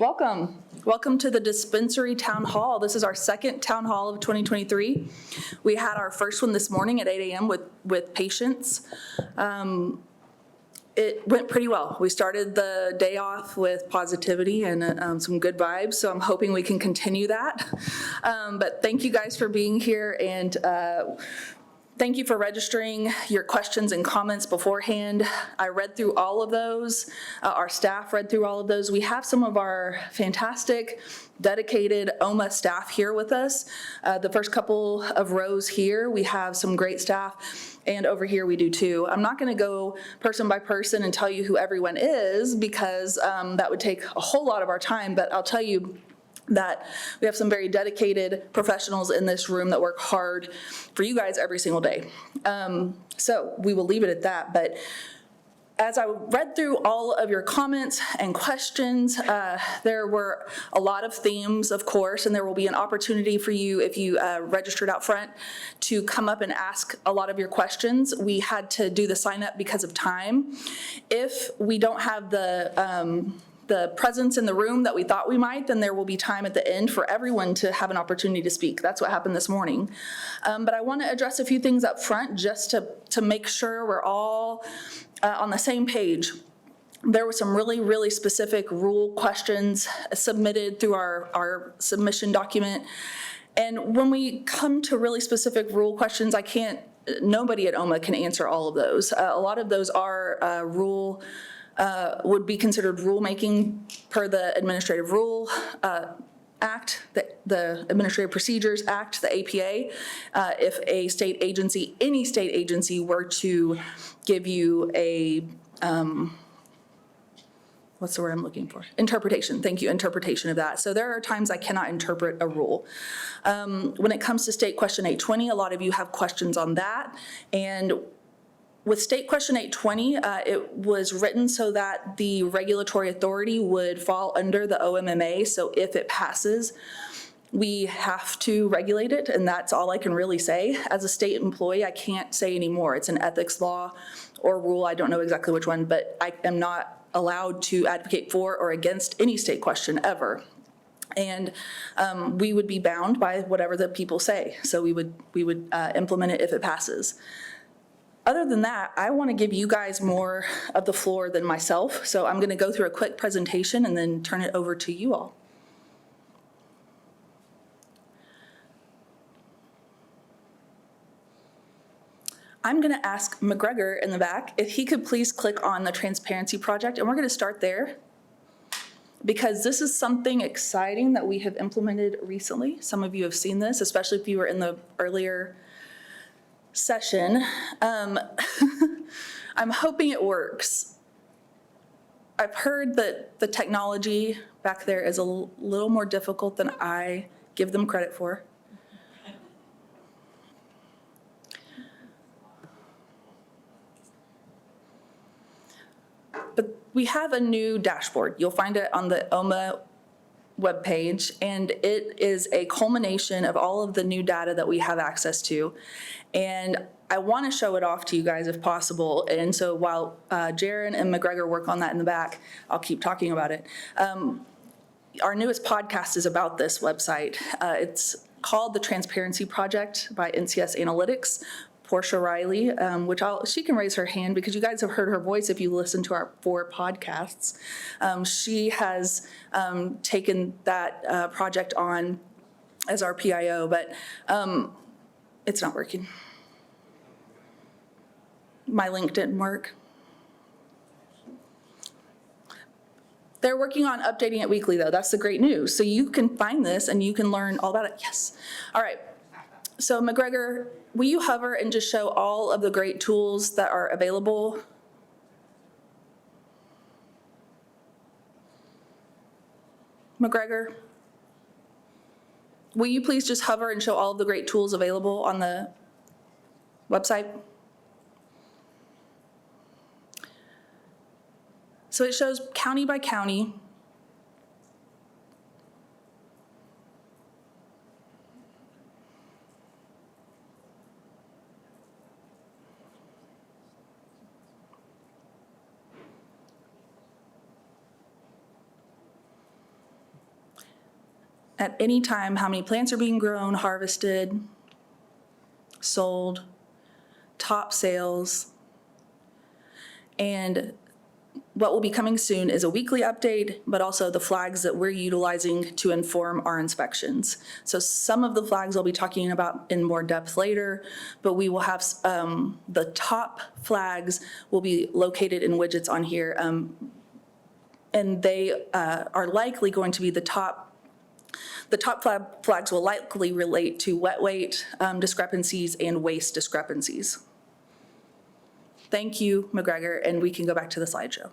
Welcome. Welcome to the Dispensary Town Hall. This is our second Town Hall of 2023. We had our first one this morning at 8 a.m. with patients. It went pretty well. We started the day off with positivity and some good vibes, so I'm hoping we can continue that. But thank you guys for being here, and thank you for registering your questions and comments beforehand. I read through all of those. Our staff read through all of those. We have some of our fantastic, dedicated OMMA staff here with us. The first couple of rows here, we have some great staff, and over here we do too. I'm not going to go person by person and tell you who everyone is because that would take a whole lot of our time, but I'll tell you that we have some very dedicated professionals in this room that work hard for you guys every single day. So we will leave it at that. But as I read through all of your comments and questions, there were a lot of themes, of course, and there will be an opportunity for you, if you registered out front, to come up and ask a lot of your questions. We had to do the sign up because of time. If we don't have the presence in the room that we thought we might, then there will be time at the end for everyone to have an opportunity to speak. That's what happened this morning. But I want to address a few things up front just to make sure we're all on the same page. There were some really, really specific rule questions submitted through our submission document. And when we come to really specific rule questions, nobody at OMMA can answer all of those. A lot of those are would be considered rulemaking per the Administrative Rule Act, the Administrative Procedures Act, the APA. If a state agency, any state agency, were to give you a, what's the word I'm looking for? Interpretation, thank you, interpretation of that. So there are times I cannot interpret a rule. When it comes to State Question 820, a lot of you have questions on that. And with State Question 820, it was written so that the regulatory authority would fall under the OMMA. So if it passes, we have to regulate it, and that's all I can really say. As a state employee, I can't say any more. It's an ethics law or rule, I don't know exactly which one, but I am not allowed to advocate for or against any state question ever. And we would be bound by whatever the people say. So we would implement it if it passes. Other than that, I want to give you guys more of the floor than myself. So I'm going to go through a quick presentation and then turn it over to you all. I'm going to ask McGregor in the back if he could please click on the Transparency Project, and we're going to start there because this is something exciting that we have implemented recently. Some of you have seen this, especially if you were in the earlier session. I'm hoping it works. I've heard that the technology back there is a little more difficult than I give them credit for. But we have a new dashboard. You'll find it on the OMMA webpage, and it is a culmination of all of the new data that we have access to. And I want to show it off to you guys if possible. And so while Jaron and McGregor work on that in the back, I'll keep talking about it. Our newest podcast is about this website. It's called The Transparency Project by NCS Analytics. Portia Riley, which she can raise her hand because you guys have heard her voice if you listen to our 4 podcasts. She has taken that project on as our PIO, but it's not working. My link didn't work. They're working on updating it weekly, though. That's the great news. So you can find this and you can learn all about it. Yes. All right. So McGregor, will you hover and just show all of the great tools that are available? McGregor, will you please just hover and show all of the great tools available on the website? So it shows county by county. at any time how many plants are being grown, harvested, sold, top sales, and what will be coming soon is a weekly update, but also the flags that we're utilizing to inform our inspections. So some of the flags I'll be talking about in more depth later, but we will have the top flags will be located in widgets on here, and they are likely going to be the top flags will likely relate to wet weight discrepancies and waste discrepancies. Thank you, McGregor, and we can go back to the slideshow.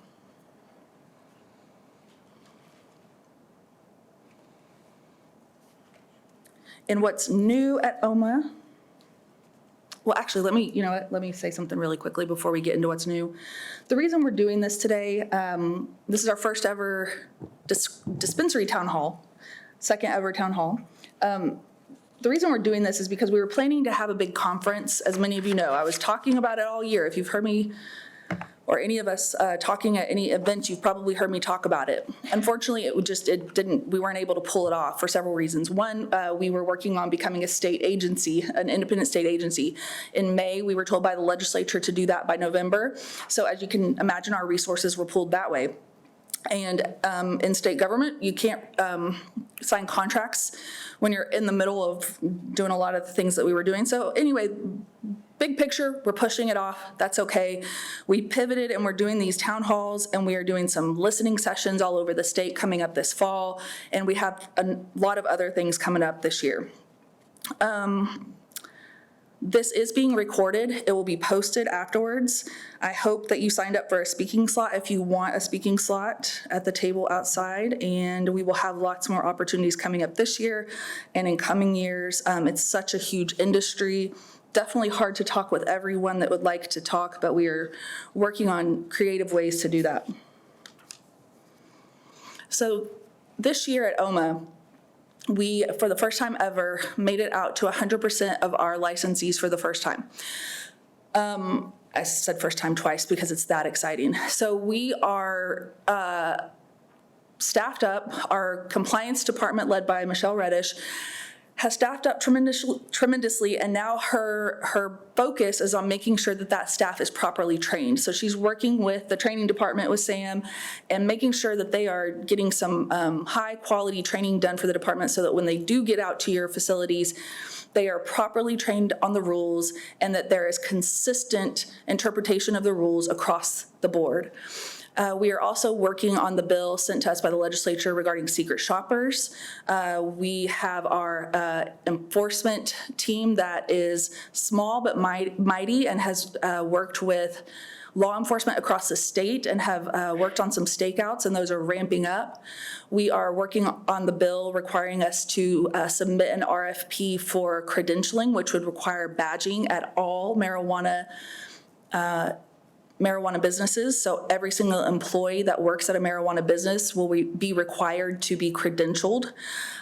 And what's new at OMMA, well, actually, let me say something really quickly before we get into what's new. The reason we're doing this today, this is our first ever dispensary town hall, second ever town hall. The reason we're doing this is because we were planning to have a big conference. As many of you know, I was talking about it all year. If you've heard me or any of us talking at any event, you've probably heard me talk about it. Unfortunately, we weren't able to pull it off for several reasons. One, we were working on becoming a state agency, an independent state agency. In May, we were told by the legislature to do that by November. So as you can imagine, our resources were pulled that way. And in state government, you can't sign contracts when you're in the middle of doing a lot of the things that we were doing. So anyway, big picture, we're pushing it off. That's okay. We pivoted and we're doing these town halls, and we are doing some listening sessions all over the state coming up this fall. And we have a lot of other things coming up this year. This is being recorded. It will be posted afterwards. I hope that you signed up for a speaking slot if you want a speaking slot at the table outside, and we will have lots more opportunities coming up this year and in coming years. It's such a huge industry. Definitely hard to talk with everyone that would like to talk, but we are working on creative ways to do that. So this year at OMMA, we, for the first time ever, made it out to 100% of our licensees for the first time. I said first time twice because it's that exciting. So we are staffed up. Our compliance department, led by Michelle Reddish, has staffed up tremendously, and now her focus is on making sure that that staff is properly trained. So she's working with the training department with Sam and making sure that they are getting some high quality training done for the department so that when they do get out to your facilities, they are properly trained on the rules and that there is consistent interpretation of the rules across the board. We are also working on the bill sent to us by the legislature regarding secret shoppers. We have our enforcement team that is small but mighty and has worked with law enforcement across the state and have worked on some stakeouts, and those are ramping up. We are working on the bill requiring us to submit an RFP for credentialing, which would require badging at all marijuana businesses. So every single employee that works at a marijuana business will be required to be credentialed.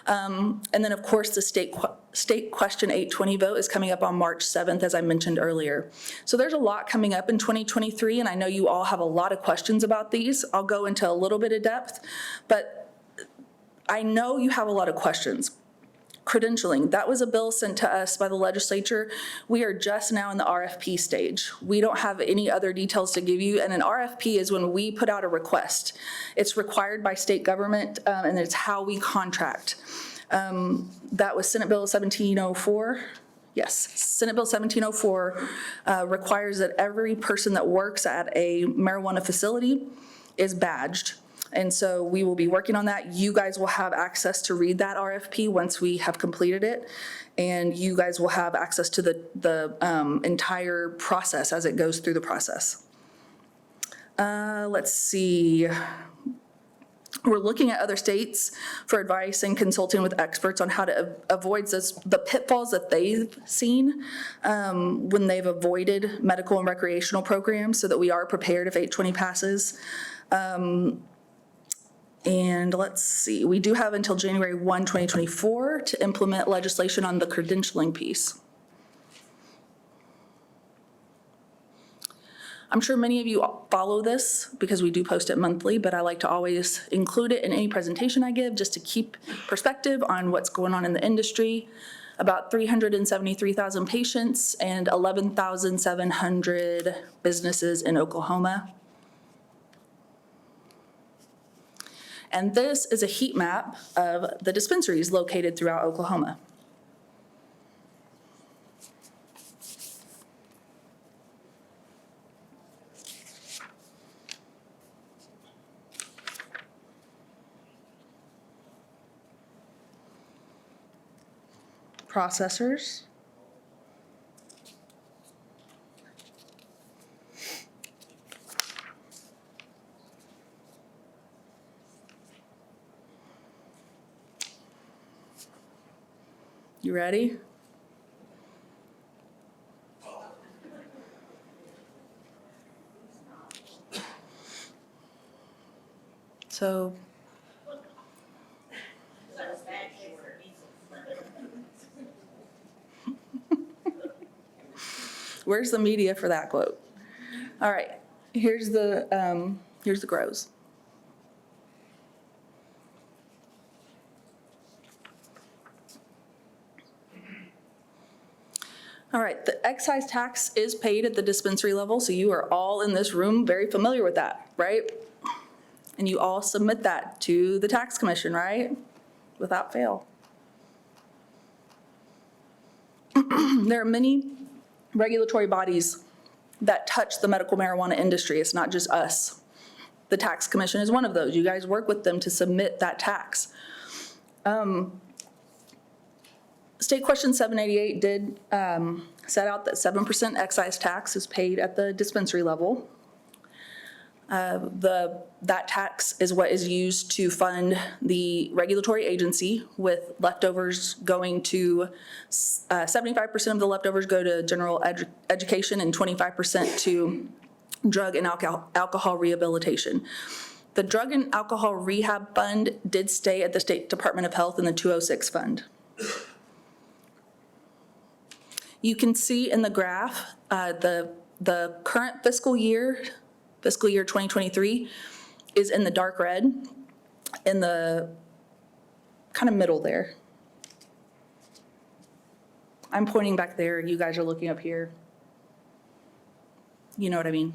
And then of course the state question 820 vote is coming up on March 7th, as I mentioned earlier. So there's a lot coming up in 2023, and I know you all have a lot of questions about these. I'll go into a little bit of depth, but I know you have a lot of questions. Credentialing, that was a bill sent to us by the legislature. We are just now in the RFP stage. We don't have any other details to give you, and an RFP is when we put out a request. It's required by state government, and it's how we contract. That was Senate Bill 1704. Yes, Senate Bill 1704 requires that every person that works at a marijuana facility is badged. And so we will be working on that. You guys will have access to read that RFP once we have completed it. And you guys will have access to the entire process as it goes through the process. Let's see. We're looking at other states for advice and consulting with experts on how to avoid the pitfalls that they've seen when they've avoided medical and recreational programs, so that we are prepared if 820 passes. And let's see, we do have until January 1, 2024 to implement legislation on the credentialing piece. I'm sure many of you follow this because we do post it monthly, but I like to always include it in any presentation I give just to keep perspective on what's going on in the industry. About 373,000 patients and 11,700 businesses in Oklahoma. And this is a heat map of the dispensaries located throughout Oklahoma. Processors. You ready? So where's the media for that quote? All right, here's the grows. All right, the excise tax is paid at the dispensary level, so you are all in this room very familiar with that, right? And you all submit that to the tax commission, right? Without fail. There are many regulatory bodies that touch the medical marijuana industry. It's not just us. The tax commission is one of those. You guys work with them to submit that tax. State question 788 did set out that 7% excise tax is paid at the dispensary level. That tax is what is used to fund the regulatory agency, with leftovers going to 75% of the leftovers go to general education and 25% to drug and alcohol rehabilitation. The drug and alcohol rehab fund did stay at the State Department of Health in the 206 fund. You can see in the graph the current fiscal year 2023, is in the dark red, in the kind of middle there. I'm pointing back there, you guys are looking up here. You know what I mean?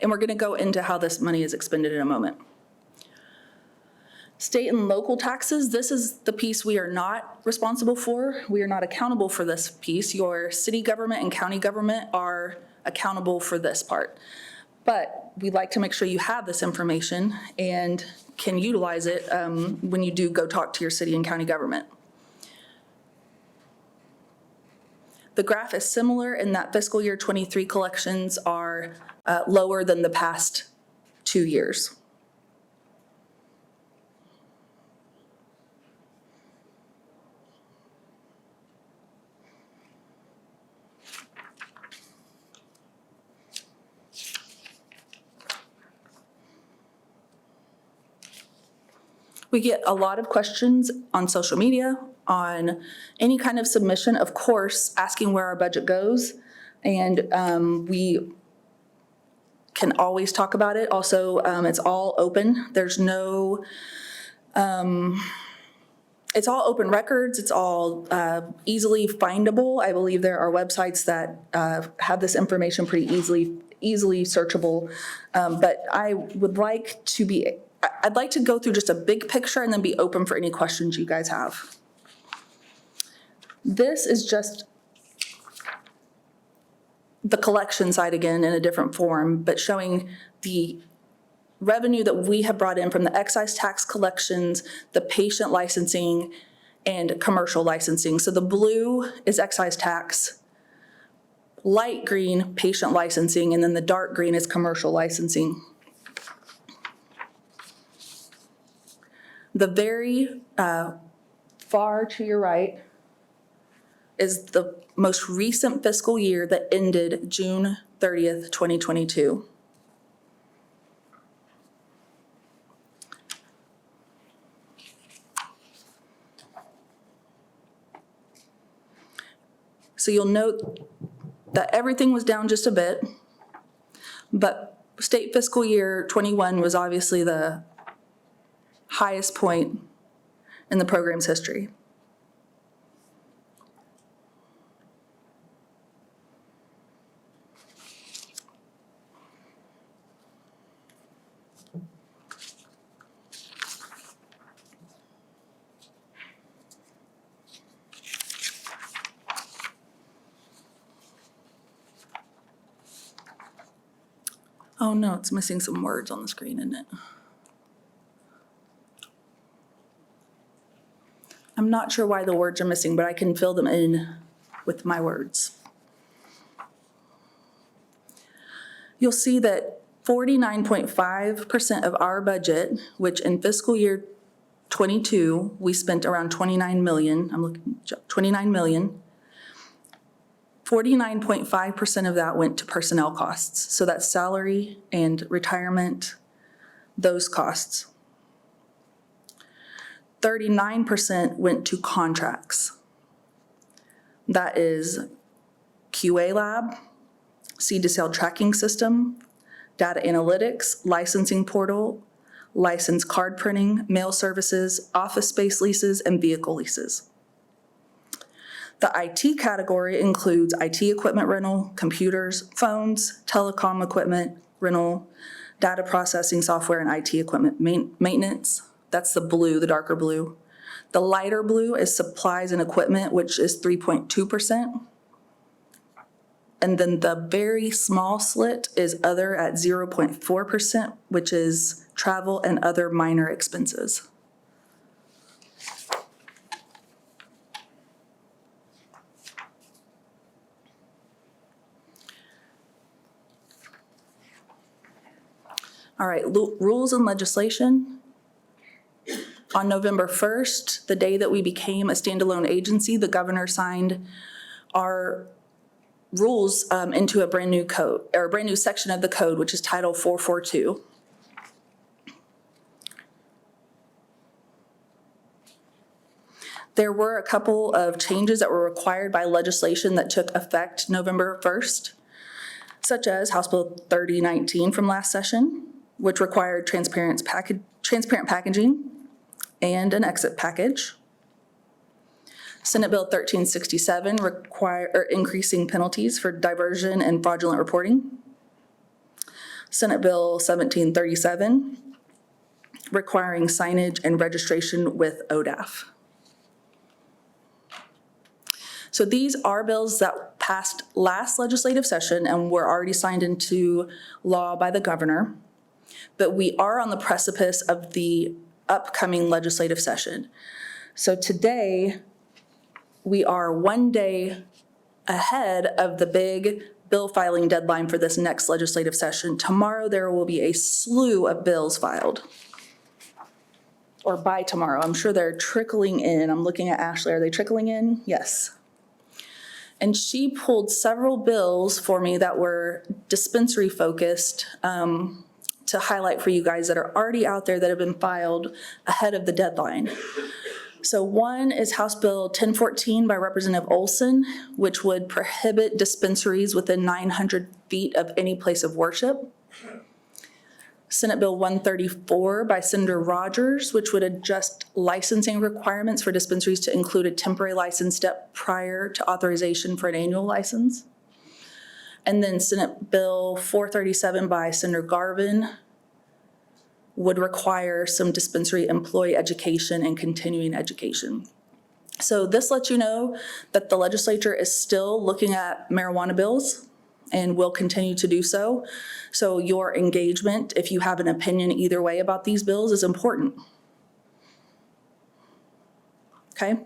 And we're going to go into how this money is expended in a moment. State and local taxes, this is the piece we are not responsible for. We are not accountable for this piece. Your city government and county government are accountable for this part. But we'd like to make sure you have this information and can utilize it when you do go talk to your city and county government. The graph is similar in that fiscal year 23 collections are lower than the past 2 years. We get a lot of questions on social media, on any kind of submission, of course, asking where our budget goes. And we can always talk about it. Also, it's all open. There's no, it's all open records. It's all easily findable. I believe there are websites that have this information pretty easily searchable. But I would like to I'd like to go through just a big picture and then be open for any questions you guys have. This is just the collection side again in a different form, but showing the revenue that we have brought in from the excise tax collections, the patient licensing, and commercial licensing. So the blue is excise tax, light green, patient licensing, and then the dark green is commercial licensing. The very far to your right is the most recent fiscal year that ended June 30th, 2022. So you'll note that everything was down just a bit, but state fiscal year 21 was obviously the highest point in the program's history. Oh no, it's missing some words on the screen, isn't it? I'm not sure why the words are missing, but I can fill them in with my words. You'll see that 49.5% of our budget, which in fiscal year 22, we spent around 29 million. I'm looking, 29 million. 49.5% of that went to personnel costs. So that's salary and retirement, those costs. 39% went to contracts. That is QA lab, seed to sale tracking system, data analytics, licensing portal, license card printing, mail services, office space leases, and vehicle leases. The IT category includes IT equipment rental, computers, phones, telecom equipment rental, data processing software, and IT equipment maintenance. That's the blue, the darker blue. The lighter blue is supplies and equipment, which is 3.2%. And then the very small slit is other at 0.4%, which is travel and other minor expenses. All right, rules and legislation. On November 1st, the day that we became a standalone agency, the governor signed our rules into a brand new code, or a brand new section of the code, which is Title 442. There were a couple of changes that were required by legislation that took effect November 1st, such as House Bill 3019 from last session, which required transparent packaging and an exit package. Senate Bill 1367 increasing penalties for diversion and fraudulent reporting. Senate Bill 1737 requiring signage and registration with ODAF. So these are bills that passed last legislative session and were already signed into law by the governor, but we are on the precipice of the upcoming legislative session. So today, we are one day ahead of the big bill filing deadline for this next legislative session. Tomorrow, there will be a slew of bills filed. Or by tomorrow, I'm sure they're trickling in. I'm looking at Ashley, are they trickling in? Yes. And she pulled several bills for me that were dispensary focused to highlight for you guys that are already out there that have been filed ahead of the deadline. So one is House Bill 1014 by Representative Olson, which would prohibit dispensaries within 900 feet of any place of worship. Senate Bill 134 by Senator Rogers, which would adjust licensing requirements for dispensaries to include a temporary license step prior to authorization for an annual license. And then Senate Bill 437 by Senator Garvin would require some dispensary employee education and continuing education. So this lets you know that the legislature is still looking at marijuana bills and will continue to do so. So your engagement, if you have an opinion either way about these bills, is important. Okay?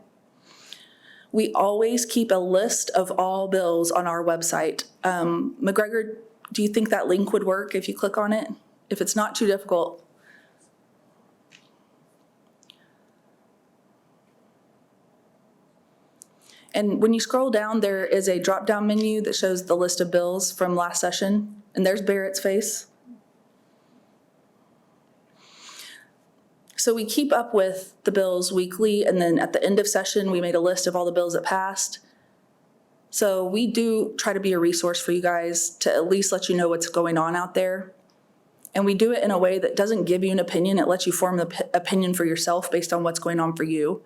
We always keep a list of all bills on our website. McGregor, do you think that link would work if you click on it? If it's not too difficult. And when you scroll down, there is a drop-down menu that shows the list of bills from last session, and there's Barrett's face. So we keep up with the bills weekly, and then at the end of session, we made a list of all the bills that passed. So we do try to be a resource for you guys to at least let you know what's going on out there. And we do it in a way that doesn't give you an opinion. It lets you form the opinion for yourself based on what's going on for you.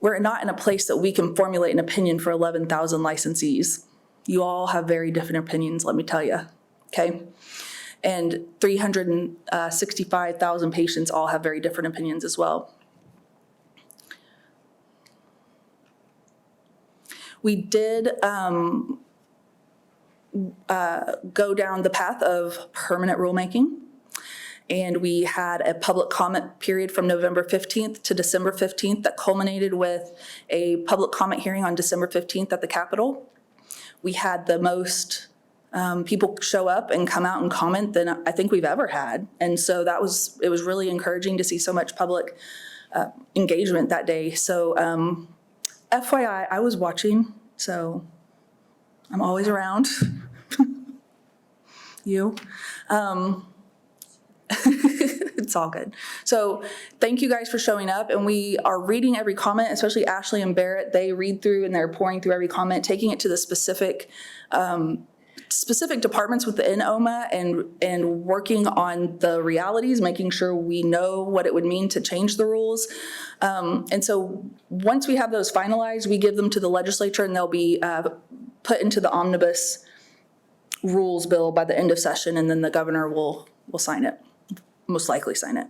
We're not in a place that we can formulate an opinion for 11,000 licensees. You all have very different opinions, let me tell you, okay? And 365,000 patients all have very different opinions as well. We did go down the path of permanent rulemaking, and we had a public comment period from November 15th to December 15th that culminated with a public comment hearing on December 15th at the Capitol. We had the most people show up and come out and comment than I think we've ever had. And so it was really encouraging to see so much public engagement that day. So FYI, I was watching, so I'm always around. You. It's all good. So thank you guys for showing up, and we are reading every comment, especially Ashley and Barrett. They read through and they're pouring through every comment, taking it to the specific departments within OMMA and working on the realities, making sure we know what it would mean to change the rules. And so once we have those finalized, we give them to the legislature, and they'll be put into the omnibus rules bill by the end of session, and then the governor will sign it, most likely sign it.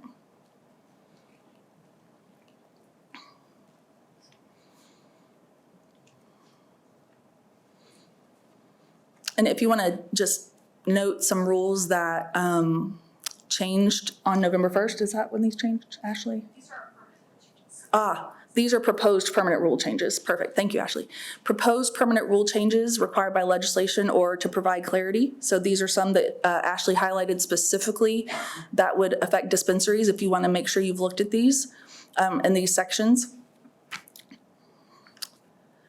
And if you want to just note some rules that changed on November 1st, is that when these changed, Ashley? These are permanent changes. These are proposed permanent rule changes. Perfect. Thank you, Ashley. Proposed permanent rule changes required by legislation or to provide clarity. So these are some that Ashley highlighted specifically that would affect dispensaries if you want to make sure you've looked at these in these sections.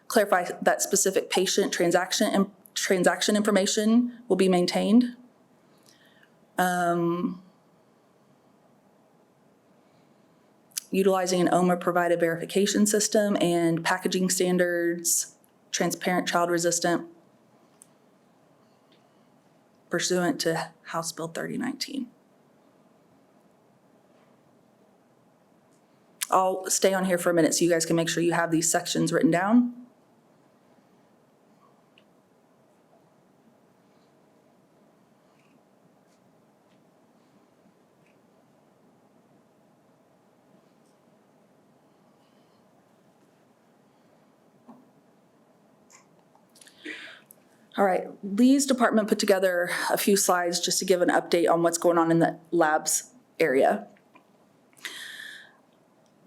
Clarify that specific patient transaction information will be maintained. Utilizing an OMMA provided verification system and packaging standards, transparent, child resistant, pursuant to House Bill 3019. I'll stay on here for a minute so you guys can make sure you have these sections written down. All right, Lee's department put together a few slides just to give an update on what's going on in the labs area.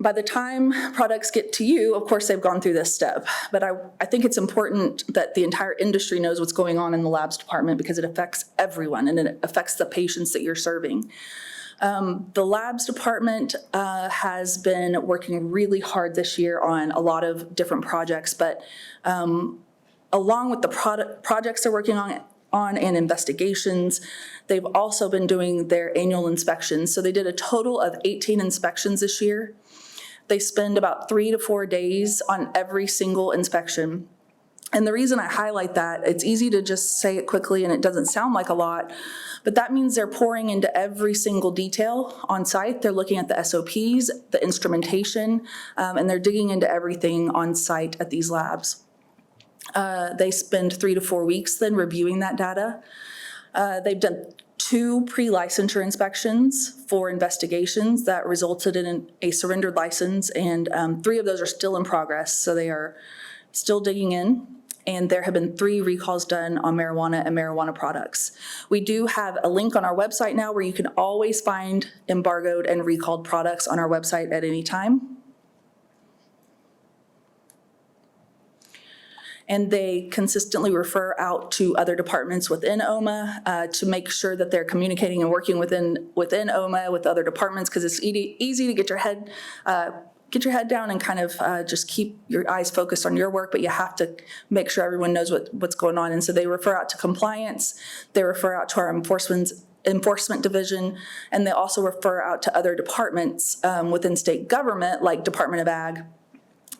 By the time products get to you, of course, they've gone through this step, but I think it's important that the entire industry knows what's going on in the labs department because it affects everyone and it affects the patients that you're serving. The labs department has been working really hard this year on a lot of different projects, but along with the projects they're working on and investigations, they've also been doing their annual inspections. So they did a total of 18 inspections this year. They spend about 3 to 4 days on every single inspection. And the reason I highlight that, it's easy to just say it quickly and it doesn't sound like a lot, but that means they're pouring into every single detail on site. They're looking at the SOPs, the instrumentation, and they're digging into everything on site at these labs. They spend 3 to 4 weeks then reviewing that data. They've done 2 pre-licensure inspections for investigations that resulted in a surrendered license, and 3 of those are still in progress, so they are still digging in. And there have been 3 recalls done on marijuana and marijuana products. We do have a link on our website now where you can always find embargoed and recalled products on our website at any time. And they consistently refer out to other departments within OMMA to make sure that they're communicating and working within OMMA with other departments, because it's easy to get your head down and kind of just keep your eyes focused on your work, but you have to make sure everyone knows what's going on. And so they refer out to compliance, they refer out to our enforcement division, and they also refer out to other departments within state government, like Department of Ag,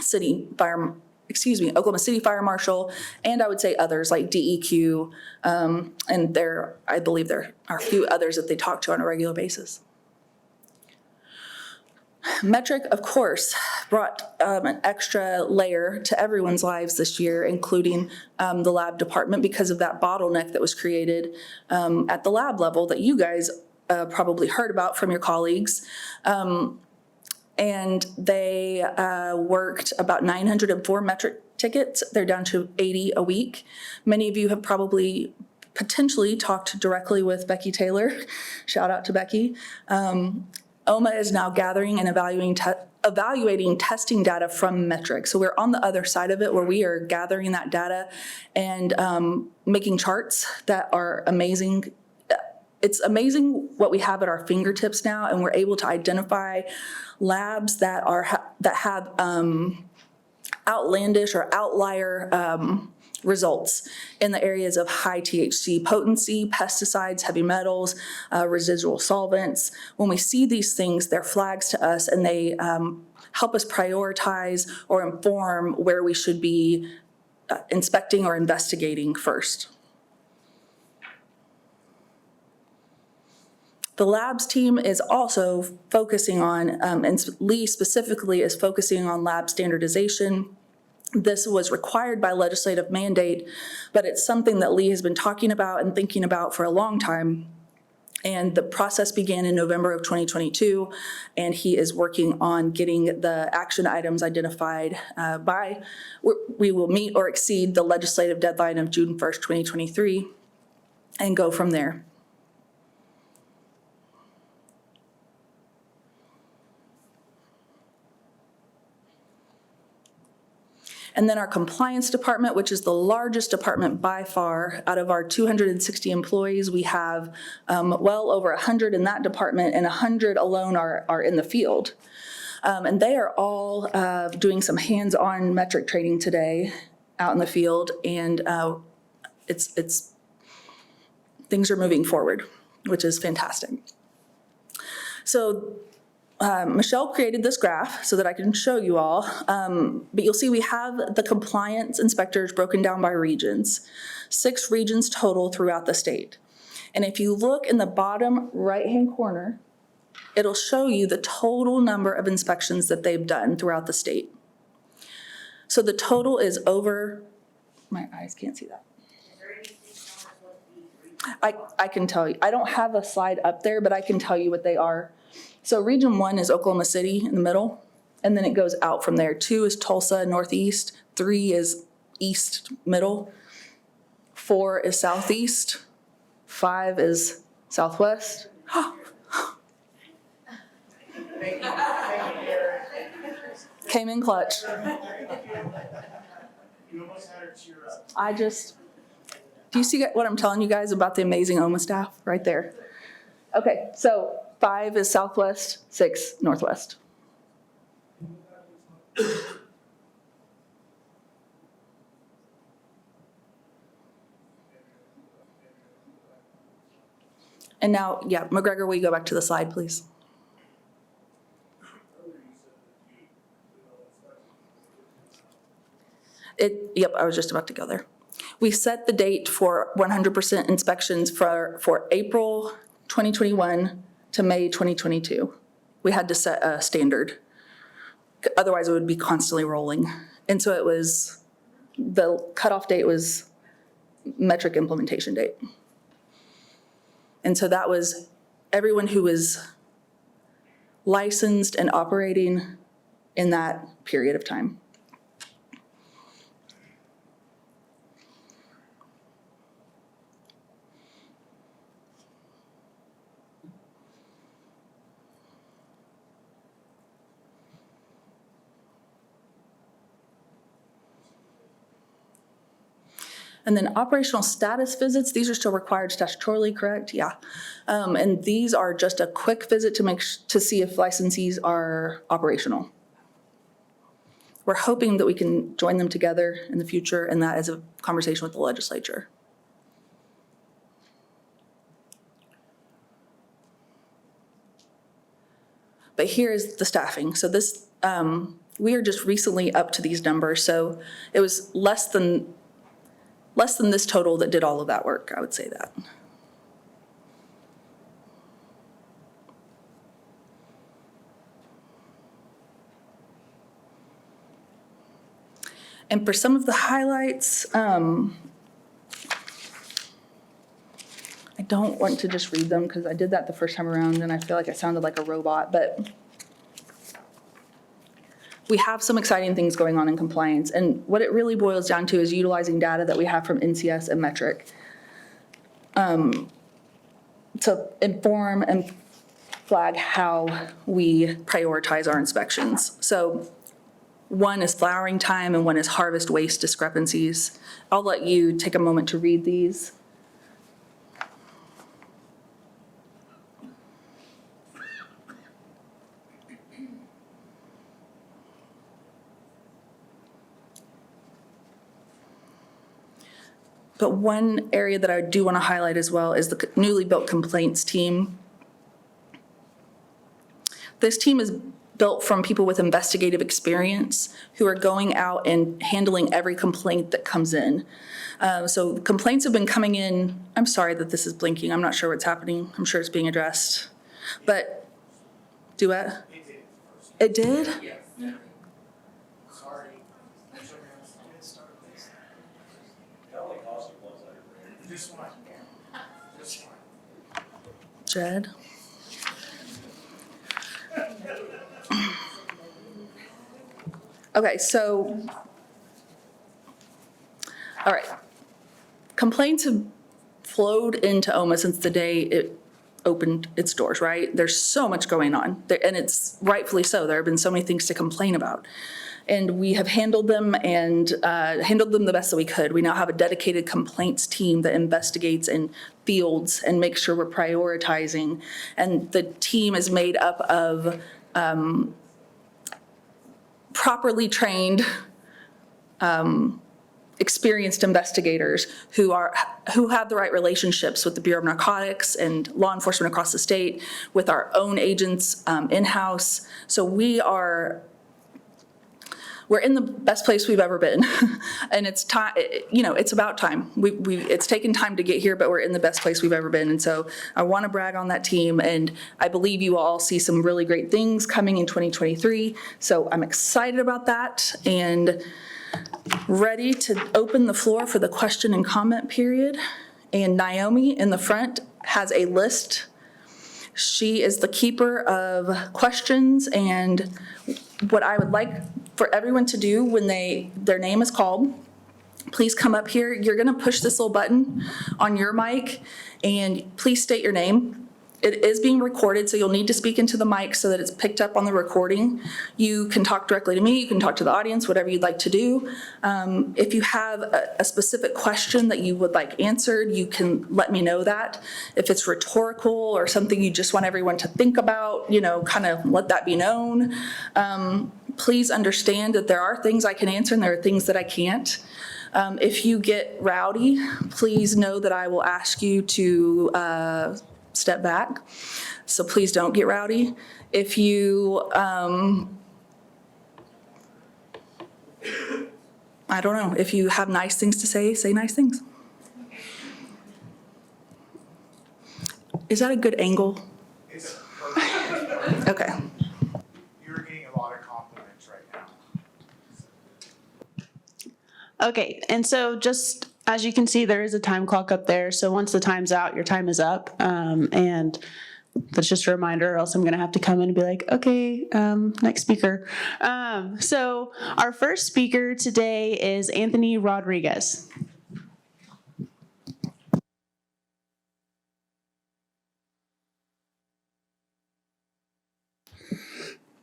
City Fire Oklahoma City Fire Marshal, and I would say others like DEQ, and I believe there are a few others that they talk to on a regular basis. Metric, of course, brought an extra layer to everyone's lives this year, including the lab department, because of that bottleneck that was created at the lab level that you guys probably heard about from your colleagues. And they worked about 904 metric tickets. They're down to 80 a week. Many of you have probably potentially talked directly with Becky Taylor. Shout out to Becky. OMMA is now gathering and evaluating testing data from metric. So we're on the other side of it where we are gathering that data and making charts that are amazing. It's amazing what we have at our fingertips now, and we're able to identify labs that have outlandish or outlier results in the areas of high THC potency, pesticides, heavy metals, residual solvents. When we see these things, they're flags to us, and they help us prioritize or inform where we should be inspecting or investigating first. The labs team is also focusing on, and Lee specifically is focusing on lab standardization. This was required by legislative mandate, but it's something that Lee has been talking about and thinking about for a long time. And the process began in November of 2022, and he is working on getting the action items identified we will meet or exceed the legislative deadline of June 1st, 2023, and go from there. And then our compliance department, which is the largest department by far. Out of our 260 employees, we have well over 100 in that department, and 100 alone are in the field. And they are all doing some hands-on metric training today out in the field, and things are moving forward, which is fantastic. So Michelle created this graph so that I can show you all, but you'll see we have the compliance inspectors broken down by regions, 6 regions total throughout the state. And if you look in the bottom right-hand corner, it'll show you the total number of inspections that they've done throughout the state. So the total is over, my eyes can't see that. I can tell you, I don't have a slide up there, but I can tell you what they are. So region 1 is Oklahoma City in the middle, and then it goes out from there. 2 is Tulsa, northeast. 3 is east, middle. 4 is southeast. 5 is southwest. Came in clutch. Do you see what I'm telling you guys about the amazing OMMA staff right there? Okay, so 5 is southwest, 6 northwest. And now, yeah, McGregor, will you go back to the slide, please? Yep, I was just about to go there. We set the date for 100% inspections for April 2021 to May 2022. We had to set a standard. Otherwise, it would be constantly rolling. And so the cutoff date was metric implementation date. And so that was everyone who was licensed and operating in that period of time. And then operational status visits, these are still required statutorily, correct? Yeah. And these are just a quick visit to see if licensees are operational. We're hoping that we can join them together in the future, and that is a conversation with the legislature. But here is the staffing. So this we are just recently up to these numbers, so it was less than this total that did all of that work, I would say that. And for some of the highlights, I don't want to just read them because I did that the first time around and I feel like I sounded like a robot, but we have some exciting things going on in compliance. And what it really boils down to is utilizing data that we have from NCS and Metric to inform and flag how we prioritize our inspections. So one is flowering time and one is harvest waste discrepancies. I'll let you take a moment to read these. But one area that I do want to highlight as well is the newly built complaints team. This team is built from people with investigative experience who are going out and handling every complaint that comes in. So complaints have been coming in. I'm sorry that this is blinking. I'm not sure what's happening. I'm sure it's being addressed. But duet? It did? Yes. Sorry. This one. This one. Jed? Okay, so, all right. Complaints have flowed into OMMA since the day it opened its doors, right? There's so much going on, and it's rightfully so. There have been so many things to complain about. And we have handled them and handled them the best that we could. We now have a dedicated complaints team that investigates and fields and makes sure we're prioritizing. And the team is made up of properly trained, experienced investigators who have the right relationships with the Bureau of Narcotics and law enforcement across the state, with our own agents in-house. So we're in the best place we've ever been. And it's time, it's about time. It's taken time to get here, but we're in the best place we've ever been. And so I want to brag on that team, and I believe you will all see some really great things coming in 2023. So I'm excited about that and ready to open the floor for the question and comment period. And Naomi in the front has a list. She is the keeper of questions, and what I would like for everyone to do when their name is called, please come up here. You're gonna push this little button on your mic and please state your name. It is being recorded, so you'll need to speak into the mic so that it's picked up on the recording. You can talk directly to me, you can talk to the audience, whatever you'd like to do. If you have a specific question that you would like answered, you can let me know that. If it's rhetorical or something you just want everyone to think about, kind of let that be known. Please understand that there are things I can answer and there are things that I can't. If you get rowdy, please know that I will ask you to step back. So please don't get rowdy. If you, I don't know, if you have nice things to say nice things. Is that a good angle? It's perfect. Okay. You're getting a lot of compliments right now. Okay, and so just as you can see, there is a time clock up there. So once the time's out, your time is up. And that's just a reminder, or else I'm going to have to come in and be like, okay, next speaker. So our first speaker today is Anthony Rodriguez.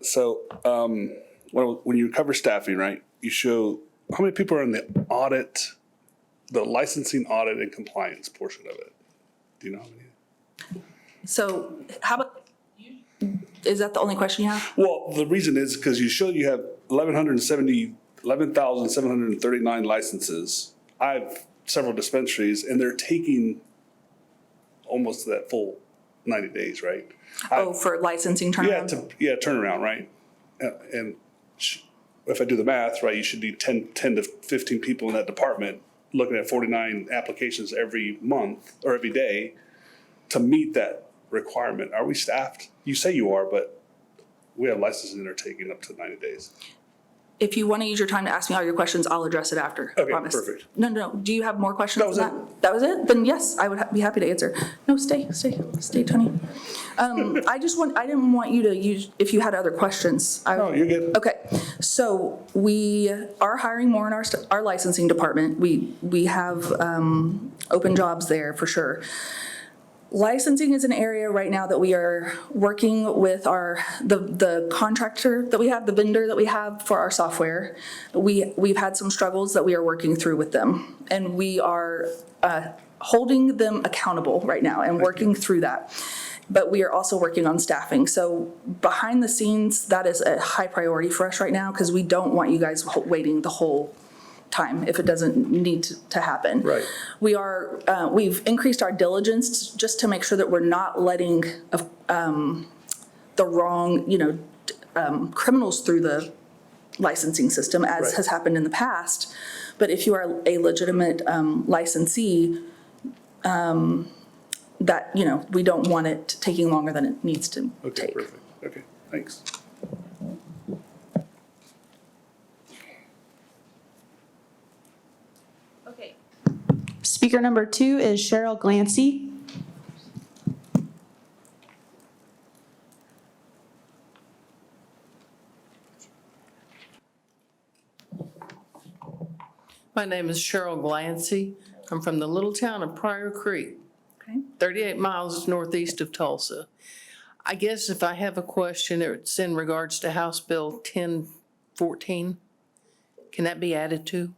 So when you cover staffing, right, you show how many people are in the audit, the licensing, audit, and compliance portion of it. Do you know how many? So how about, is that the only question you have? Well, the reason is because you show you have 11,739 licenses. I have several dispensaries, and they're taking almost that full 90 days, right? For licensing turnaround? Yeah, turnaround, right? And if I do the math, right, you should need 10 to 15 people in that department looking at 49 applications every month or every day to meet that requirement. Are we staffed? You say you are, but we have licensing that are taking up to 90 days. If you want to use your time to ask me all your questions, I'll address it after. Okay, promise. perfect. No. Do you have more questions? That was than that? That was it? Then yes, I would be happy to answer. No, stay, Tony. I didn't want you to use, if you had other questions. No, you're good. Okay, so we are hiring more in our licensing department. We have open jobs there for sure. Licensing is an area right now that we are working with the contractor that we have, the vendor that we have for our software. We've had some struggles that we are working through with them, and we are holding them accountable right now and working through that. But we are also working on staffing. So behind the scenes, that is a high priority for us right now because we don't want you guys waiting the whole time if it doesn't need to happen. Right. We've increased our diligence just to make sure that we're not letting the wrong, criminals through the licensing system as Right. has happened in the past. But if you are a legitimate licensee, that, we don't want it taking longer than it needs to Okay, take. perfect. Okay, thanks. Okay. Speaker number 2 is Cheryl Glancy. My name is Cheryl Glancy. I'm from the little town of Pryor Creek, Okay. 38 miles northeast of Tulsa. I guess if I have a question, it's in regards to House Bill 1014. Can that be added to?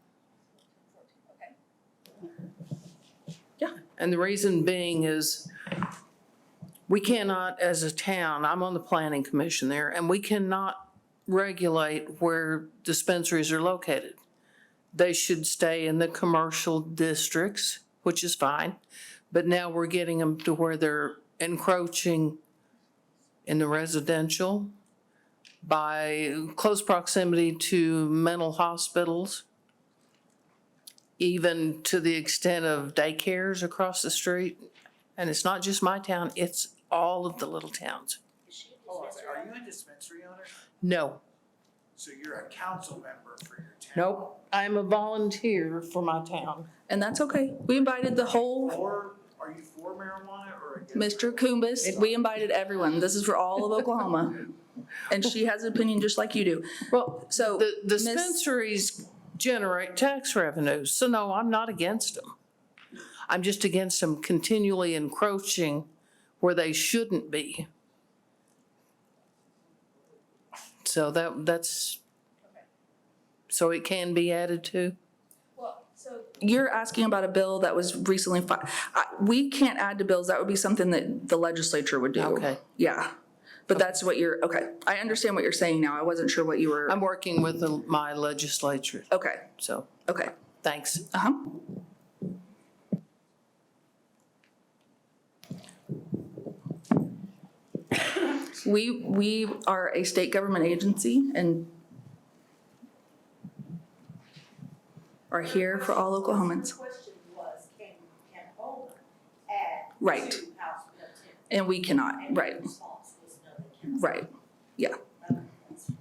Yeah. And the reason being is we cannot, as a town, I'm on the planning commission there, and we cannot regulate where dispensaries are located. They should stay in the commercial districts, which is fine. But now we're getting them to where they're encroaching in the residential by close proximity to mental hospitals, even to the extent of daycares across the street. And it's not just my town, it's all of the little towns. Hold on, are you a dispensary owner? No, So you're a council member for your town? nope, I'm a volunteer for my town. And that's okay. We invited the whole, Or are you for marijuana or against? Mr. Kumbis, we invited everyone. This is for all of Oklahoma. And she has an opinion just like you do. Well, So, the Miss- dispensaries generate tax revenues, so no, I'm not against them. I'm just against them continually encroaching where they shouldn't be. So that's, so it can be added to? You're asking about a bill that was recently filed. We can't add to bills. That would be something that the legislature would do. Okay. Yeah. But that's what you're, okay. I understand what you're saying now. I wasn't sure what you were, I'm working with my legislature, okay, so okay. thanks. Uh-huh. We are a state government agency and are here for all Oklahomans. The question was, can Holman add Right. to House Bill 10? And we cannot, And right, the response was no, they cannot. right, yeah. Okay, that's-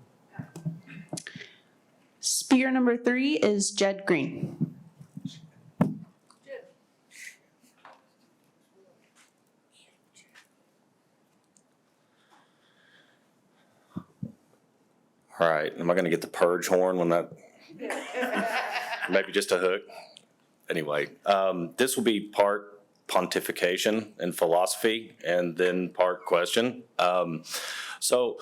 Speaker number 3 is Jed Green. All right, am I gonna get the purge horn when that? Maybe just a hook? Anyway, this will be part pontification and philosophy and then part question. So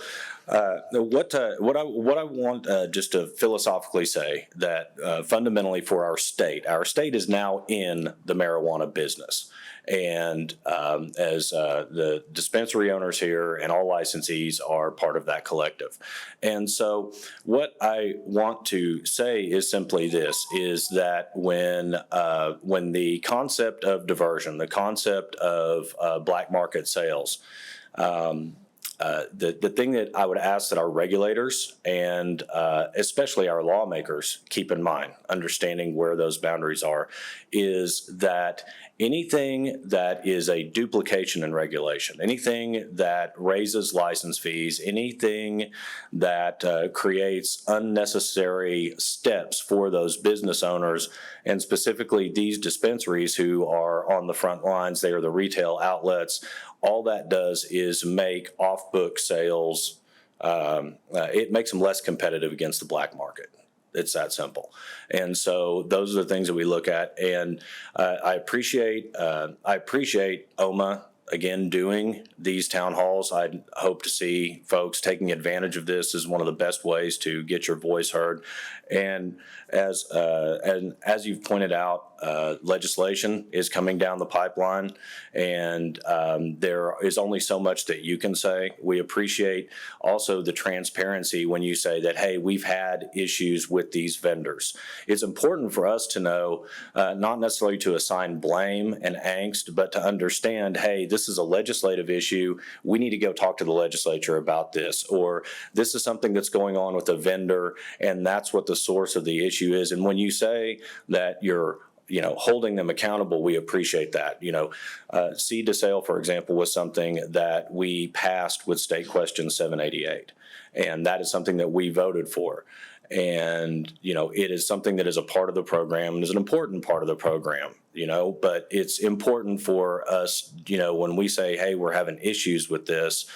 what I want just to philosophically say that fundamentally for our state is now in the marijuana business. And as the dispensary owners here and all licensees are part of that collective. And so what I want to say is simply this, is that when the concept of diversion, the concept of black market sales, the thing that I would ask that our regulators and especially our lawmakers keep in mind, understanding where those boundaries are, is that anything that is a duplication in regulation, anything that raises license fees, anything that creates unnecessary steps for those business owners, and specifically these dispensaries who are on the front lines, they are the retail outlets. All that does is make off-book sales, it makes them less competitive against the black market. It's that simple. And so those are the things that we look at. And I appreciate OMMA, again, doing these town halls. I hope to see folks taking advantage of this as one of the best ways to get your voice heard. And as you've pointed out, legislation is coming down the pipeline, and there is only so much that you can say. We appreciate also the transparency when you say that, hey, we've had issues with these vendors. It's important for us to know, not necessarily to assign blame and angst, but to understand, hey, this is a legislative issue. We need to go talk to the legislature about this, or this is something that's going on with a vendor, and that's what the source of the issue is. And when you say that you're holding them accountable, we appreciate that. Seed to sale, for example, was something that we passed with State Question 788. And that is something that we voted for. And, it is something that is a part of the program and is an important part of the program, but it's important for us, when we say, hey, we're having issues with this,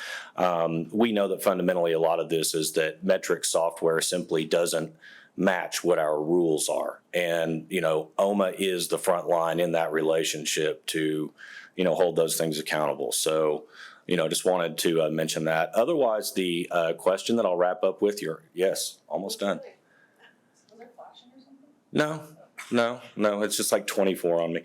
we know that fundamentally a lot of this is that metric software simply doesn't match what our rules are. And, OMMA is the front line in that relationship to, hold those things accountable. So, just wanted to mention that. Otherwise, the question that I'll wrap up with yes, almost done. Was there flashing or something? No, it's just like 24 on me.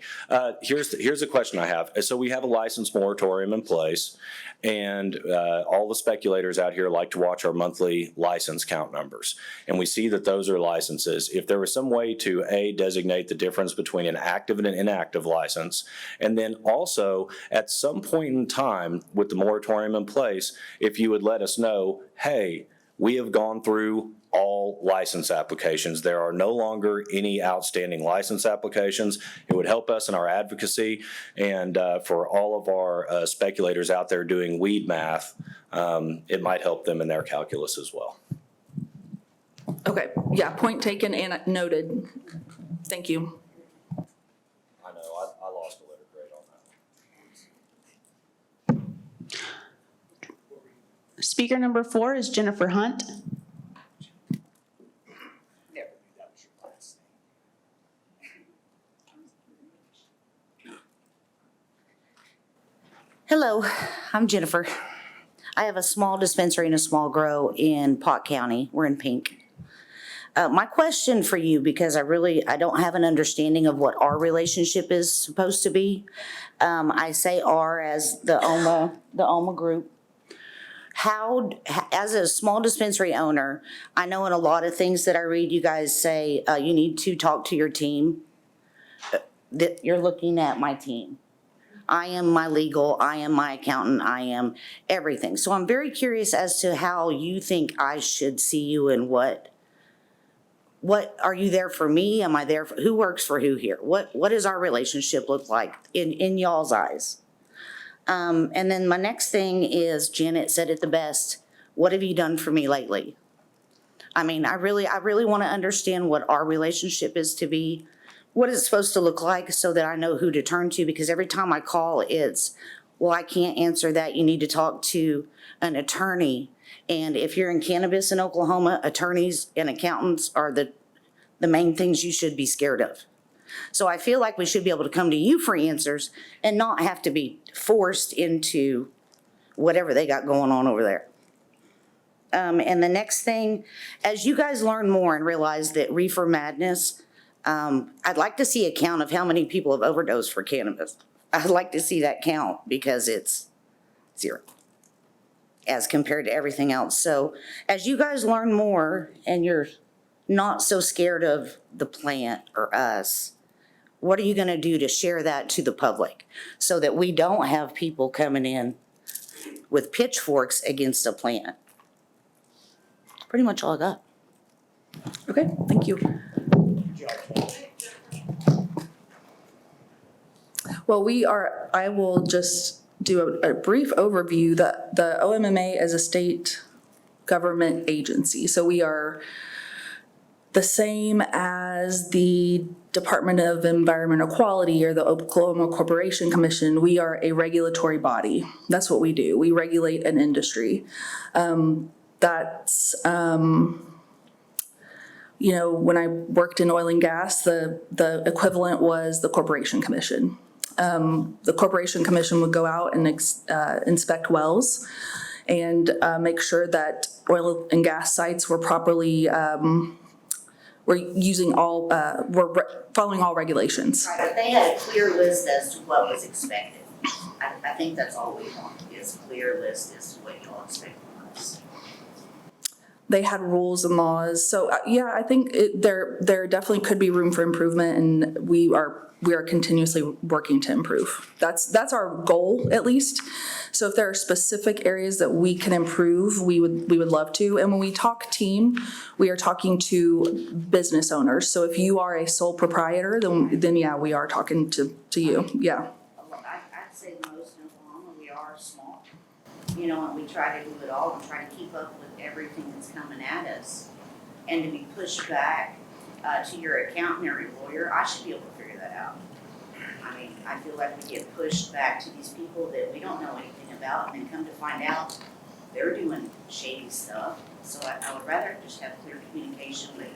Here's a question I have. So we have a license moratorium in place, and all the speculators out here like to watch our monthly license count numbers. And we see that those are licenses. If there was some way to, A, designate the difference between an active and an inactive license, and then also at some point in time with the moratorium in place, if you would let us know, hey, we have gone through all license applications. There are no longer any outstanding license applications. It would help us in our advocacy, and for all of our speculators out there doing weed math, it might help them in their calculus as well. Okay, yeah, point taken and noted. Thank you. I know, I lost a letter grade on that. Speaker number 4 is Jennifer Hunt. Hello, I'm Jennifer. I have a small dispensary and a small grow in Pot County. We're in pink. My question for you, because I don't have an understanding of what our relationship is supposed to be. I say our as the OMMA group. How, as a small dispensary owner, I know in a lot of things that I read, you guys say you need to talk to your team. That you're looking at my team. I am my legal, I am my accountant, I am everything. So I'm very curious as to how you think I should see you, and what are you there for me? Am I there for, who works for who here? What does our relationship look like in y'all's eyes? And then my next thing is, Janet said it the best. What have you done for me lately? I mean, I really want to understand what our relationship is to be. What is it supposed to look like, so that I know who to turn to? Because every time I call, it's, well, I can't answer that. You need to talk to an attorney. And if you're in cannabis in Oklahoma, attorneys and accountants are the main things you should be scared of. So I feel like we should be able to come to you for answers and not have to be forced into whatever they got going on over there. And the next thing, as you guys learn more and realize that reefer madness, I'd like to see a count of how many people have overdosed for cannabis. I'd like to see that count, because it's 0 as compared to everything else. So as you guys learn more and you're not so scared of the plant or us, what are you gonna do to share that to the public so that we don't have people coming in with pitchforks against a plant. Pretty much all I got. Okay, thank you. Well, I will just do a brief overview. The OMMA is a state government agency. So we are the same as the Department of Environmental Quality or the Oklahoma Corporation Commission. We are a regulatory body. That's what we do. We regulate an industry. When I worked in oil and gas, the equivalent was the Corporation Commission. The Corporation Commission would go out and inspect wells and make sure that oil and gas sites were properly, were following all regulations. Right, but they had a clear list as to what was expected. I think that's all we want, is a clear list as to what you all expect from us. They had rules and laws. So yeah, I think there definitely could be room for improvement, and we are continuously working to improve. That's our goal, at least. So if there are specific areas that we can improve, we would love to. And when we talk team, we are talking to business owners. So if you are a sole proprietor, then yeah, we are talking to you. Yeah. I'd say most in Oklahoma, we are small, and we try to do it all and try to keep up with everything that's coming at us. And to be pushed back to your accountant or your lawyer, I should be able to figure that out. I mean, I feel like we get pushed back to these people that we don't know anything about, and then come to find out they're doing shady stuff. So I would rather just have clear communication with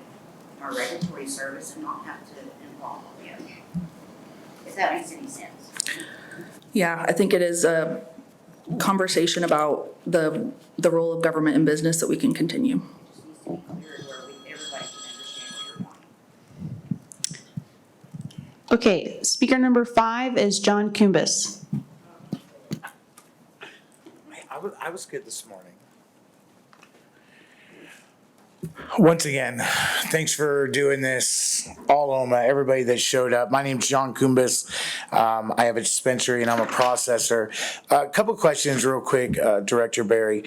our regulatory service and not have to involve them. If that makes any sense. Yeah, I think it is a conversation about the role of government in business that we can continue. Just needs to be clear where everybody can understand what you're wanting. Okay, speaker number 5 is John Kumbis. I was good this morning. Once again, thanks for doing this, all OMMA, everybody that showed up. My name's John Kumbis. I have a dispensary and I'm a processor. A couple questions real quick, Director Barry.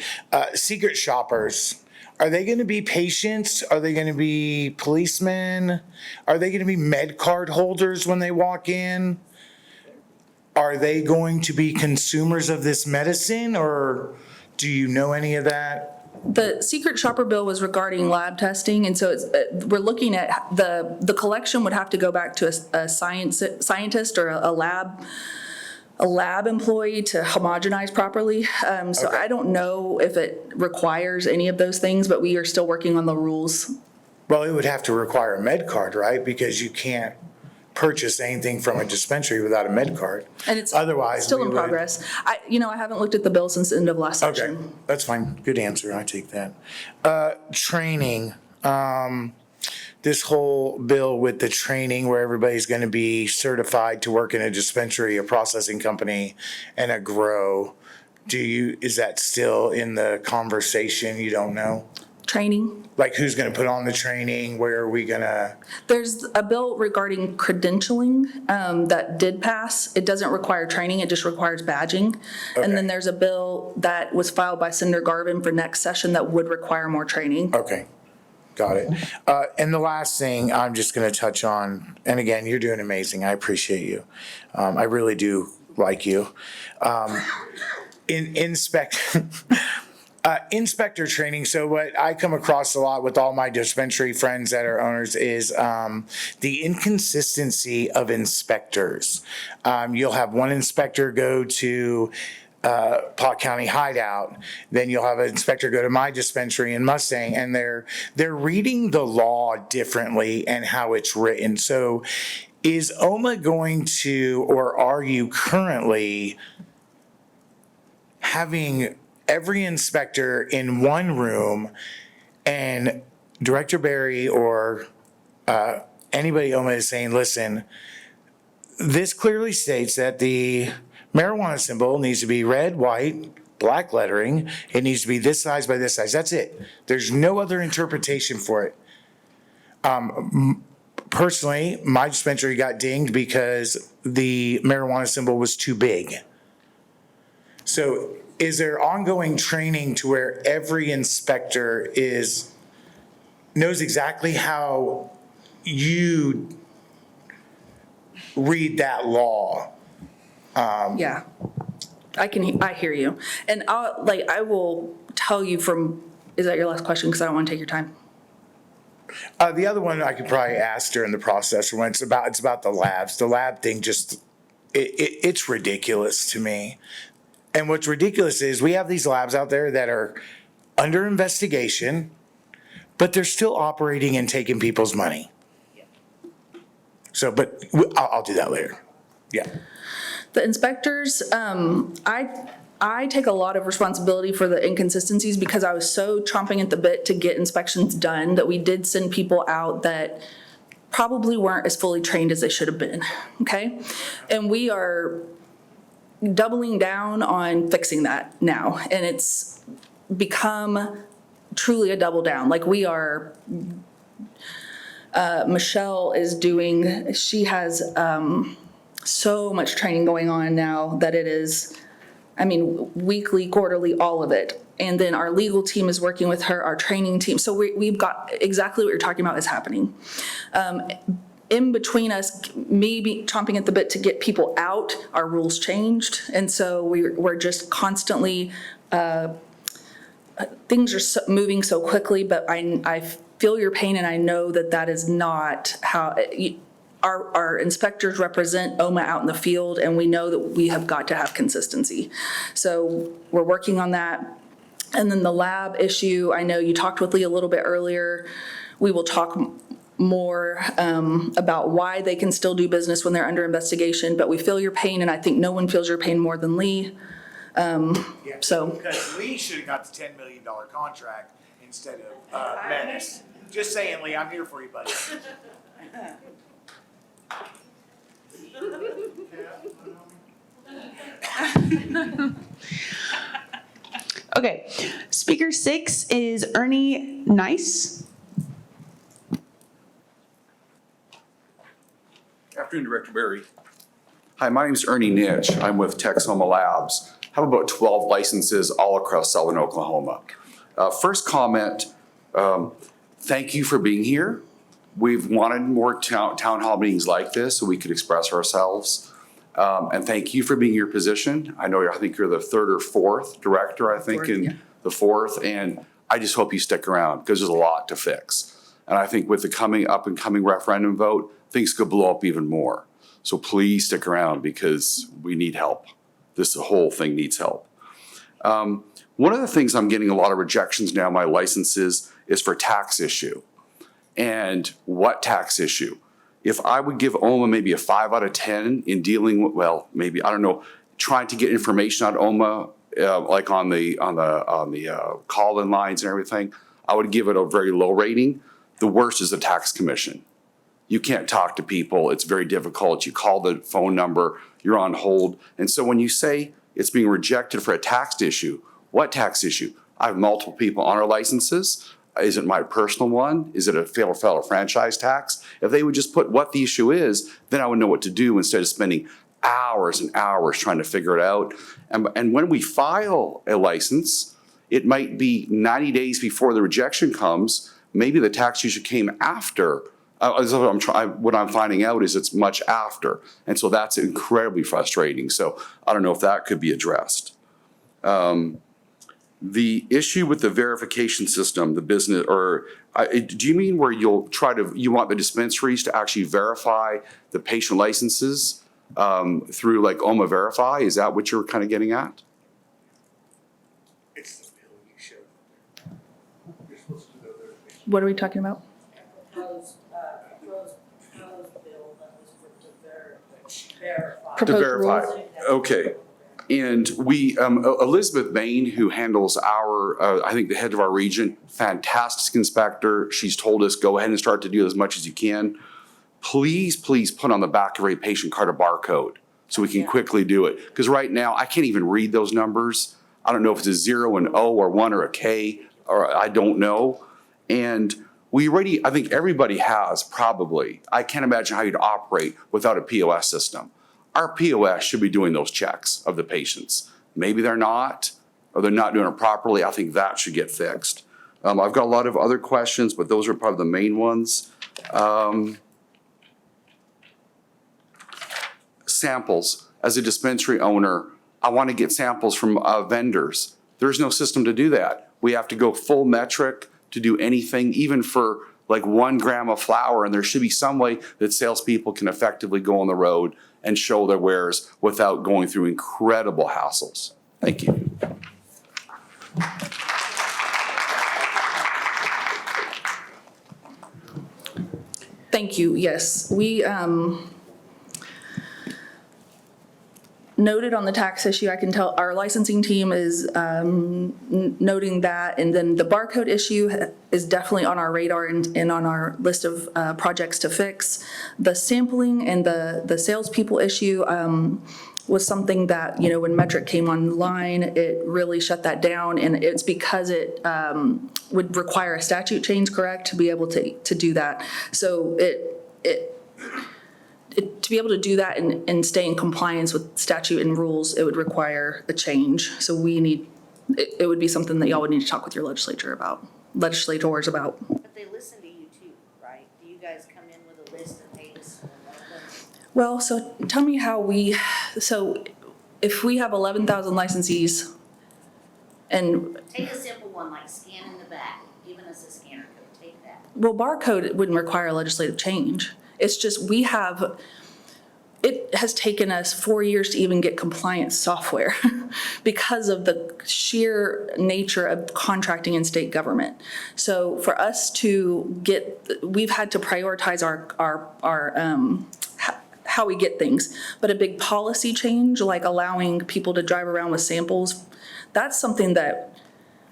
Secret shoppers, are they going to be patients? Are they going to be policemen? Are they going to be med card holders when they walk in? Are they going to be consumers of this medicine, or do you know any of that? The secret shopper bill was regarding lab testing, and so we're looking at the collection would have to go back to a scientist or a lab employee to homogenize properly. So Okay. I don't know if it requires any of those things, but we are still working on the rules. Well, it would have to require a med card, right? Because you can't purchase anything from a dispensary without a med card. And it's Otherwise, still we in would- progress. I haven't looked at the bill since the end of last Okay, session. that's fine. Good answer. I take that. Training. This whole bill with the training where everybody's going to be certified to work in a dispensary, a processing company, and a grow. Is that still in the conversation? You don't know? Training. Like who's going to put on the training? Where are we going to? There's a bill regarding credentialing that did pass. It doesn't require training, it just requires badging. Okay. And then there's a bill that was filed by Senator Garvin for next session that would require more training. Okay, got it. And the last thing I'm just going to touch on, and again, you're doing amazing. I appreciate you. I really do like you. Inspector training. So what I come across a lot with all my dispensary friends that are owners is the inconsistency of inspectors. You'll have one inspector go to Pot County Hideout, then you'll have an inspector go to my dispensary in Mustang, and they're reading the law differently and how it's written. So is OMMA going to, or are you currently having every inspector in one room and Director Barry or anybody OMMA is saying, listen, this clearly states that the marijuana symbol needs to be red, white, black lettering. It needs to be this size by this size. That's it. There's no other interpretation for it. Personally, my dispensary got dinged because the marijuana symbol was too big. So is there ongoing training to where every inspector knows exactly how you read that law? Yeah, I hear you. And I will tell you is that your last question? Because I don't want to take your time. The other one I could probably ask during the process when it's about the labs. The lab thing it's ridiculous to me. And what's ridiculous is we have these labs out there that are under investigation, but they're still operating and taking people's money. So, but I'll do that later. Yeah. The inspectors, I take a lot of responsibility for the inconsistencies because I was so chomping at the bit to get inspections done that we did send people out that probably weren't as fully trained as they should have been, okay? And we are doubling down on fixing that now, and it's become truly a double down. Like we are, Michelle she has so much training going on now that it is, weekly, quarterly, all of it. And then our legal team is working with her, our training team. So we've got exactly what you're talking about is happening. In between us, maybe chomping at the bit to get people out, our rules changed. And so we're just constantly, things are moving so quickly, but I feel your pain and I know that is not how, our inspectors represent OMMA out in the field, and we know that we have got to have consistency. So we're working on that. And then the lab issue, I know you talked with Lee a little bit earlier. We will talk more about why they can still do business when they're under investigation, but we feel your pain, and I think no one feels your pain more than Lee. So. Because Lee should have got the $10 million contract instead of Menace. Just saying, Lee, I'm here for you, buddy. Okay, speaker 6 is Ernie Nice. Afternoon, Director Berry. Hi, my name is Ernie Nitch. I'm with OMMA Labs. I have about 12 licenses all across southern Oklahoma. First comment, thank you for being here. We've wanted more town hall meetings like this so we could express ourselves. And thank you for being in your position. I think you're the third or fourth director, the fourth. And I just hope you stick around because there's a lot to fix. And I think with the coming referendum vote, things could blow up even more. So please stick around because we need help. The whole thing needs help. One of the things I'm getting a lot of rejections now, my licenses, is for tax issue. And what tax issue? If I would give OMMA maybe a 5 out of 10 in dealing with, well, maybe, I don't know, trying to get information on OMMA, like on the call-in lines and everything, I would give it a very low rating. The worst is the tax commission. You can't talk to people. It's very difficult. You call the phone number, you're on hold. And so when you say it's being rejected for a tax issue, what tax issue? I have multiple people on our licenses. Is it my personal one? Is it a federal franchise tax? If they would just put what the issue is, then I would know what to do instead of spending hours and hours trying to figure it out. And when we file a license, it might be 90 days before the rejection comes. Maybe the tax issue came after. What I'm finding out is it's much after. And so that's incredibly frustrating. So I don't know if that could be addressed. The issue with the verification system, the business, do you mean where you want the dispensaries to actually verify the patient licenses through like OMMA Verify? Is that what you're kind of getting at? It's the bill you showed. You're supposed to do that verification. What are we talking about? Proposed bill that was to verify. To Proposed verify. rules? Okay. And we, Elizabeth Bain, who handles I think the head of our region, fantastic inspector. She's told us, go ahead and start to do as much as you can. Please put on the back of every patient card a barcode so we can quickly do it. Because right now, I can't even read those numbers. I don't know if it's a 0, an O, or 1 or a K, or I don't know. And I think everybody has probably, I can't imagine how you'd operate without a POS system. Our POS should be doing those checks of the patients. Maybe they're not. or they're not doing it properly, I think that should get fixed. I've got a lot of other questions, but those are probably the main ones. Samples. As a dispensary owner, I want to get samples from vendors. There's no system to do that. We have to go full metric to do anything, even for like 1 gram of flour, and there should be some way that salespeople can effectively go on the road and show their wares without going through incredible hassles. Thank you. Thank you. Yes, we noted on the tax issue. I can tell our licensing team is noting that, and then the barcode issue is definitely on our radar and on our list of projects to fix. The sampling and the salespeople issue was something that, you know, when Metric came online, it really shut that down, and it's because it would require a statute change, correct, to be able to do that. So to be able to do that and stay in compliance with statute and rules, it would require a change. So it would be something that y'all would need to talk with your legislators about. But they listen to you too, right? Do you guys come in with a list of, hey, this is Well, so tell me so if we have 11,000 licensees and, take a simple one like scanning the back, giving us a scanner code, take that. well, barcode wouldn't require legislative change. It's just it has taken us 4 years to even get compliance software because of the sheer nature of contracting in state government. So for us to we've had to prioritize how we get things. But a big policy change, like allowing people to drive around with samples, that's something that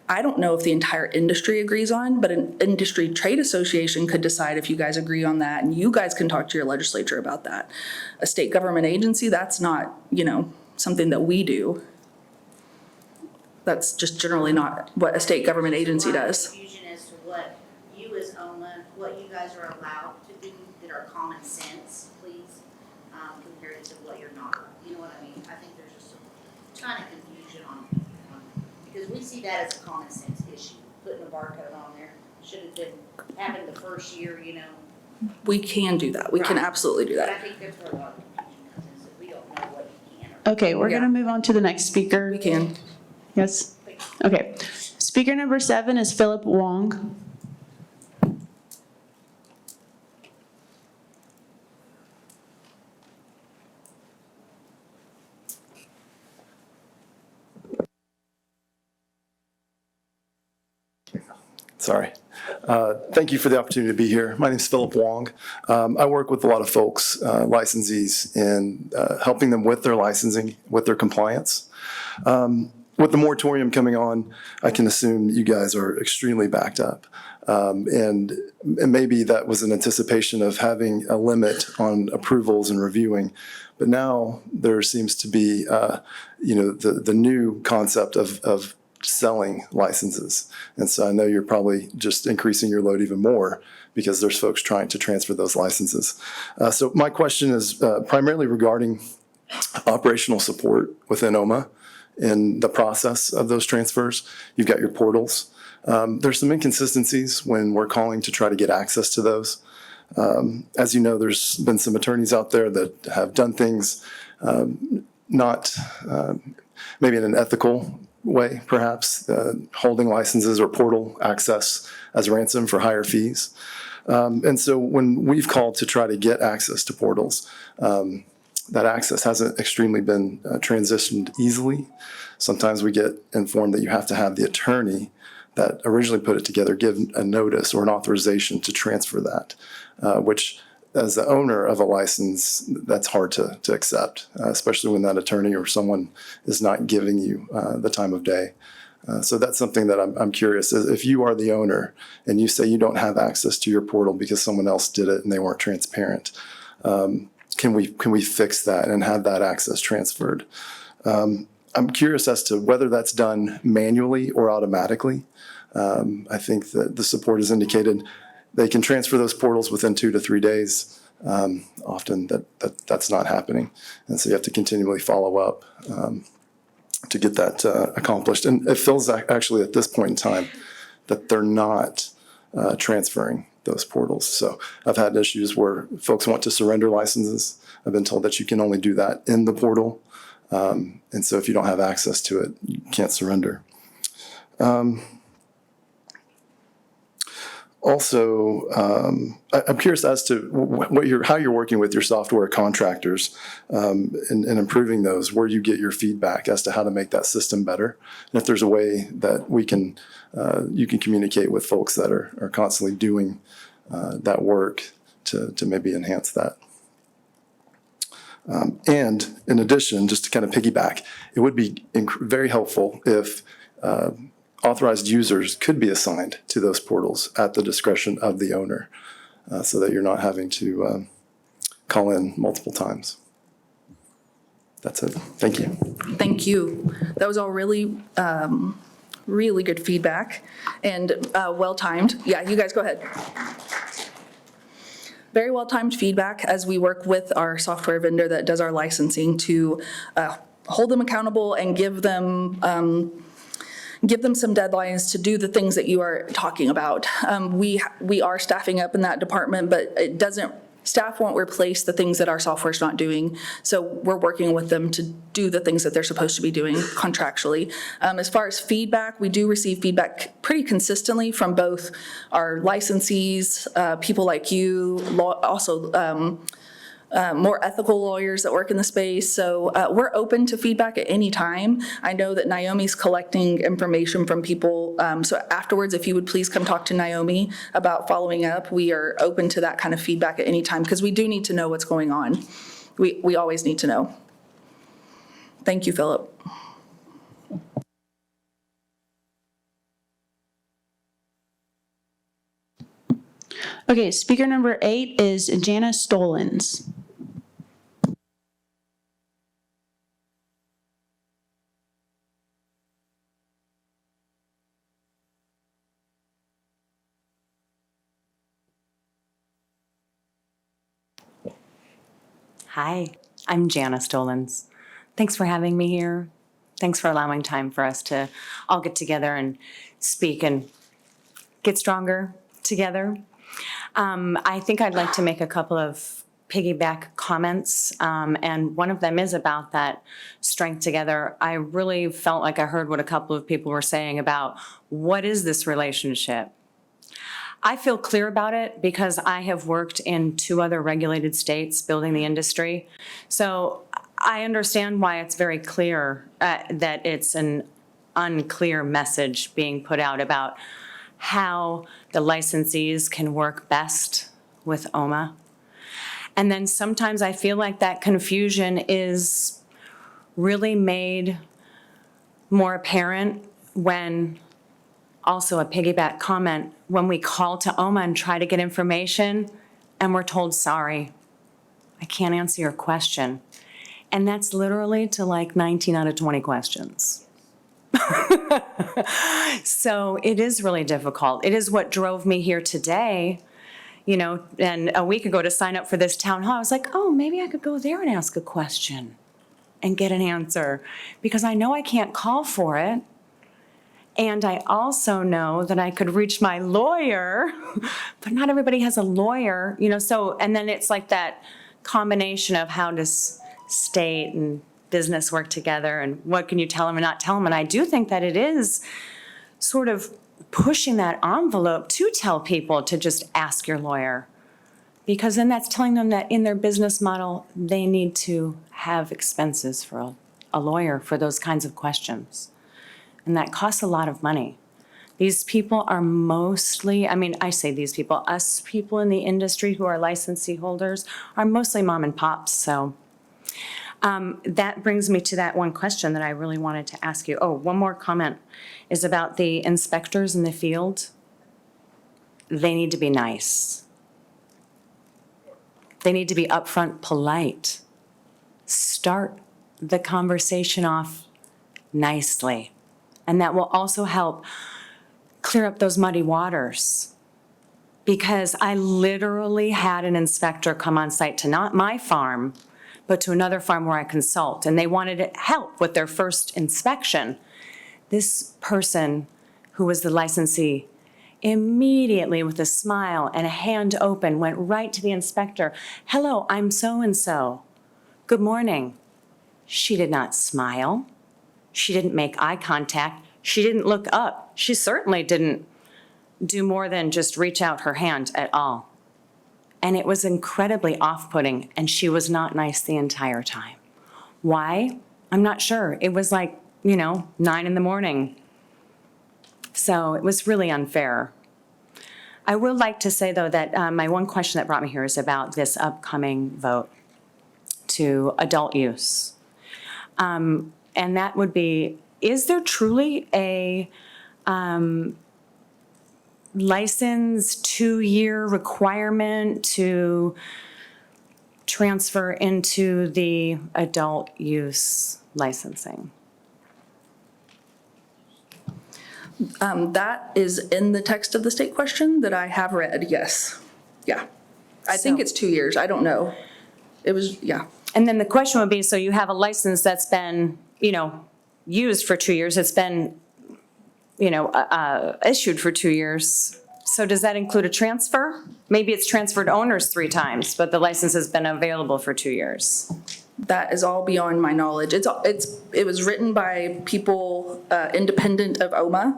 I don't know if the entire industry agrees on, but an industry trade association could decide if you guys agree on that, and you guys can talk to your legislature about that. A state government agency, that's not, something that we do. That's just generally not what a state government agency does. Confusion as to what you as OMMA, what you guys are allowed to do that are common sense, please, compared to what you're not. You know what I mean? I think there's just a ton of confusion on because we see that as a common sense issue. Putting a barcode on there should have been happened the first year, We can do that. We can Right. absolutely do But I that. think that's where a lot of confusion comes in, is that we don't know what you can or Okay, we're gonna move on to the next speaker. We can. Yes? Okay. Speaker number 7 is Philip Wong. Sorry. Thank you for the opportunity to be here. My name is Philip Wong. I work with a lot of folks, licensees, in helping them with their licensing, with their compliance. With the moratorium coming on, I can assume you guys are extremely backed up. And maybe that was an anticipation of having a limit on approvals and reviewing. But now there seems to be, the new concept of selling licenses. And so I know you're probably just increasing your load even more because there's folks trying to transfer those licenses. So my question is primarily regarding operational support within OMMA in the process of those transfers. You've got your portals. There's some inconsistencies when we're calling to try to get access to those. As you know, there's been some attorneys out there that have done things not maybe in an ethical way, perhaps, holding licenses or portal access as ransom for higher fees. And so when we've called to try to get access to portals, that access hasn't extremely been transitioned easily. Sometimes we get informed that you have to have the attorney that originally put it together give a notice or an authorization to transfer that, which as the owner of a license, that's hard to accept, especially when that attorney or someone is not giving you the time of day. So that's something that I'm curious. If you are the owner and you say you don't have access to your portal because someone else did it and they weren't transparent, can we fix that and have that access transferred? I'm curious as to whether that's done manually or automatically. I think that the support has indicated they can transfer those portals within 2 to 3 days. Often that's not happening. And so you have to continually follow up. to get that accomplished. And it feels actually at this point in time that they're not transferring those portals. So I've had issues where folks want to surrender licenses. I've been told that you can only do that in the portal. And so if you don't have access to it, you can't surrender. Also, I'm curious as to how you're working with your software contractors in improving those, where you get your feedback as to how to make that system better. And if there's a way that you can communicate with folks that are constantly doing that work to maybe enhance that. And in addition, just to kind of piggyback, it would be very helpful if authorized users could be assigned to those portals at the discretion of the owner, so that you're not having to call in multiple times. That's it. Thank you. Thank you. That was all really, really good feedback and well-timed. Yeah, you guys go ahead. Very well-timed feedback as we work with our software vendor that does our licensing to hold them accountable and give them some deadlines to do the things that you are talking about. We are staffing up in that department, but staff won't replace the things that our software's not doing. So we're working with them to do the things that they're supposed to be doing contractually. As far as feedback, we do receive feedback pretty consistently from both our licensees, people like you, also more ethical lawyers that work in the space. So we're open to feedback at any time. I know that Naomi's collecting information from people. So afterwards, if you would please come talk to Naomi about following up, we are open to that kind of feedback at any time because we do need to know what's going on. We always need to know. Thank you, Philip. Okay, speaker number 8 is Jana Stolens. Hi, I'm Jana Stolens. Thanks for having me here. Thanks for allowing time for us to all get together and speak and get stronger together. I think I'd like to make a couple of piggyback comments, and one of them is about that strength together. I really felt like I heard what a couple of people were saying about what is this relationship? I feel clear about it because I have worked in 2 other regulated states building the industry. So I understand why it's very clear that it's an unclear message being put out about how the licensees can work best with OMMA. And then sometimes I feel like that confusion is really made more apparent when, also a piggyback comment, when we call to OMMA and try to get information and we're told, sorry, I can't answer your question. And that's literally to like 19 out of 20 questions. So it is really difficult. It is what drove me here today, and a week ago to sign up for this town hall. I was like, oh, maybe I could go there and ask a question and get an answer because I know I can't call for it. And I also know that I could reach my lawyer, but not everybody has a lawyer, so, and then it's like that combination of how does state and business work together and what can you tell them and not tell them. And I do think that it is sort of pushing that envelope to tell people to just ask your lawyer, because then that's telling them that in their business model, they need to have expenses for a lawyer for those kinds of questions. And that costs a lot of money. These people are mostly, I say these people, us people in the industry who are licensee holders are mostly mom and pops. So that brings me to that one question that I really wanted to ask you. Oh, one more comment is about the inspectors in the field. They need to be nice. They need to be upfront, polite. Start the conversation off nicely. And that will also help clear up those muddy waters. Because I literally had an inspector come on site to not my farm, but to another farm where I consult, and they wanted help with their first inspection. This person, who was the licensee, immediately with a smile and a hand open, went right to the inspector. "Hello, I'm so-and-so. Good morning." She did not smile. She didn't make eye contact. She didn't look up. She certainly didn't do more than just reach out her hand at all. And it was incredibly off-putting, and she was not nice the entire time. Why? I'm not sure. It was like, 9 a.m. So it was really unfair. I would like to say, though, that my one question that brought me here is about this upcoming vote to adult use. And that would be, is there truly a license 2-year requirement to transfer into the adult use licensing? That is in the text of the state question that I have read, yes. Yeah. I think So- it's 2 years. I don't know. It was, yeah. And then the question would be, so you have a license that's been, used for 2 years, it's been, issued for 2 years. So does that include a transfer? Maybe it's transferred owners 3 times, but the license has been available for 2 years. That is all beyond my knowledge. It was written by people independent of OMMA.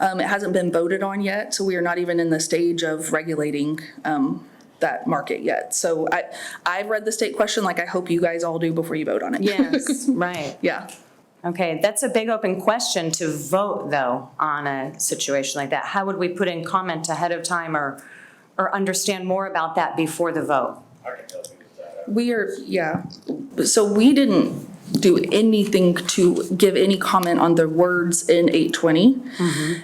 It hasn't been voted on yet, so we are not even in the stage of regulating that market yet. So I've read the state question like I hope you guys all do before you vote on it. Yes, right. Yeah. Okay, that's a big open question to vote, though, on a situation like that. How would we put in comment ahead of time or understand more about that before the vote? We are, yeah. So we didn't do anything to give any comment on the words in 820.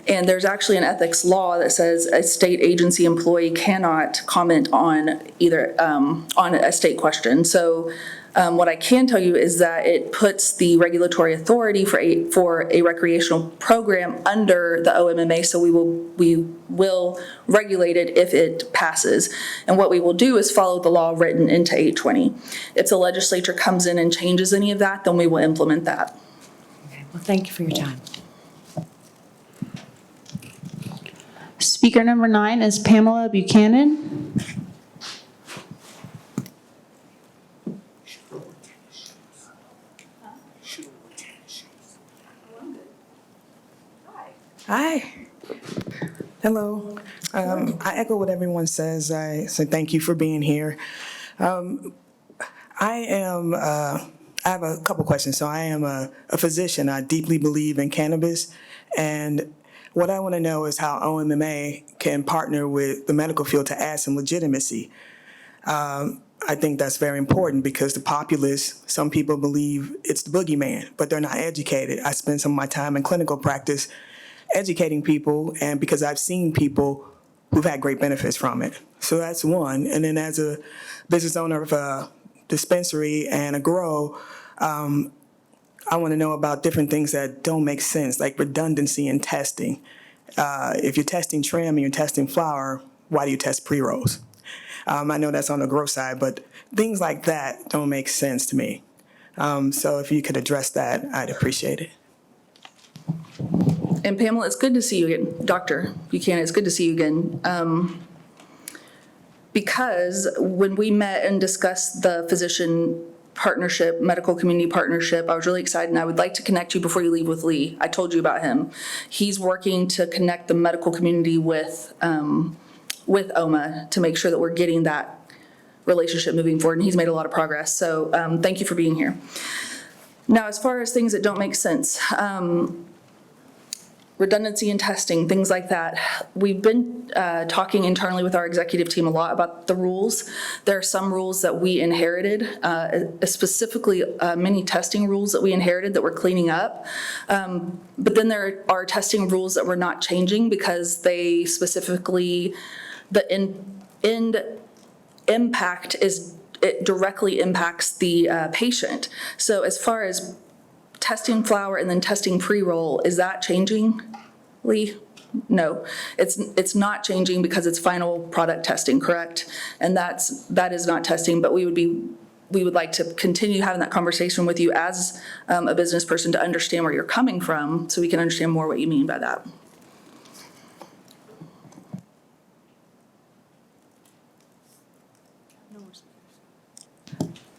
And there's actually an ethics law that says a state agency employee cannot comment on either, on a state question. So what I can tell you is that it puts the regulatory authority for a recreational program under the OMMA, so we will regulate it if it passes. And what we will do is follow the law written into 820. If the legislature comes in and changes any of that, then we will implement that. Well, thank you for your time. Speaker number 9 is Pamela Buchanan. Hi. Hello. I echo what everyone says. I say thank you for being here. I have a couple questions. So I am a physician. I deeply believe in cannabis. And what I want to know is how OMMA can partner with the medical field to add some legitimacy. I think that's very important because the populace, some people believe it's the boogeyman, but they're not educated. I spend some of my time in clinical practice educating people, and because I've seen people who've had great benefits from it. So that's one. And then as a business owner of a dispensary and a grow, I want to know about different things that don't make sense, like redundancy in testing. If you're testing trim and you're testing flour, why do you test pre-rolls? I know that's on the grow side, but things like that don't make sense to me. So if you could address that, I'd appreciate it. And Pamela, it's good to see you again. Dr. Buchanan, it's good to see you again. Because when we met and discussed the physician partnership, medical community partnership, I was really excited, and I would like to connect you before you leave with Lee. I told you about him. He's working to connect the medical community with OMMA to make sure that we're getting that relationship moving forward, and he's made a lot of progress. So thank you for being here. Now, as far as things that don't make sense, redundancy in testing, things like that. We've been talking internally with our executive team a lot about the rules. There are some rules that we inherited, specifically many testing rules that we inherited that we're cleaning up. But then there are testing rules that we're not changing because they specifically, the end impact is, it directly impacts the patient. So as far as testing flour and then testing pre-roll, is that changing, Lee? No, it's not changing because it's final product testing, correct? And that is not testing, but we would be we would like to continue having that conversation with you as a business person to understand where you're coming from, so we can understand more what you mean by that.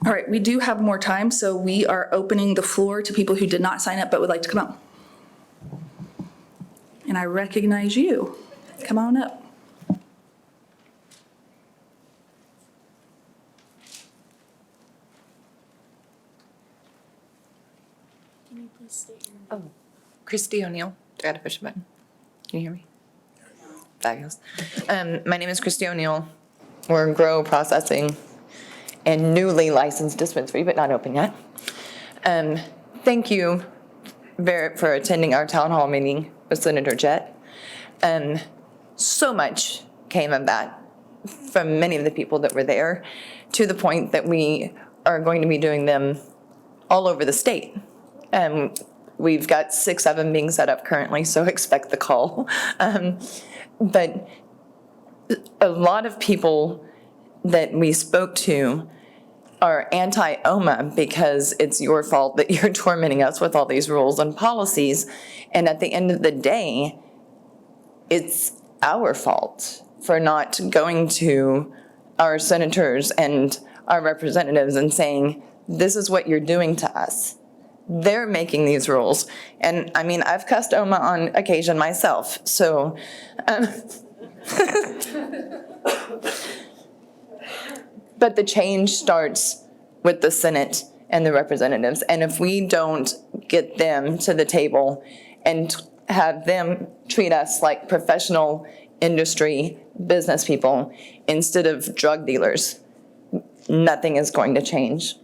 All right, we do have more time, so we are opening the floor to people who did not sign up but would like to come up. And I recognize you. Come on up. Christy O'Neill. I gotta push a button. Can you hear me? Fabulous. My name is Christy O'Neill. We're grow processing and newly licensed dispensary, but not open yet. Thank you for attending our town hall meeting with Senator Jett. So much came of that from many of the people that were there, to the point that we are going to be doing them all over the state. We've got 6 of them being set up currently, so expect the call. But a lot of people that we spoke to are anti-OMMA because it's your fault that you're tormenting us with all these rules and policies. And at the end of the day, it's our fault for not going to our senators and our representatives and saying, this is what you're doing to us. They're making these rules. And I mean, I've cussed OMMA on occasion myself, so. But the change starts with the Senate and the representatives. And if we don't get them to the table and have them treat us like professional industry business people instead of drug dealers, nothing is going to change.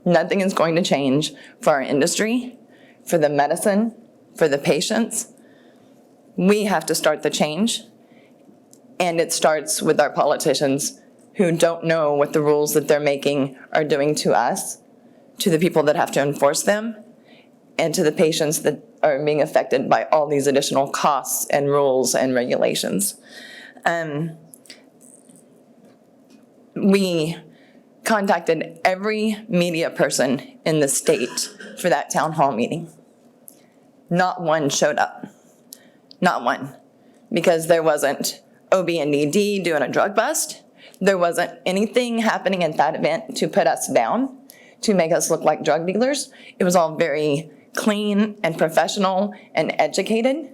Nothing is going to change for our industry, for the medicine, for the patients. We have to start the change. And it starts with our politicians who don't know what the rules that they're making are doing to us, to the people that have to enforce them, and to the patients that are being affected by all these additional costs and rules and regulations. We contacted every media person in the state for that town hall meeting. Not one showed up. Not one. Because there wasn't OB&ED doing a drug bust. There wasn't anything happening at that event to put us down, to make us look like drug dealers. It was all very clean and professional and educated.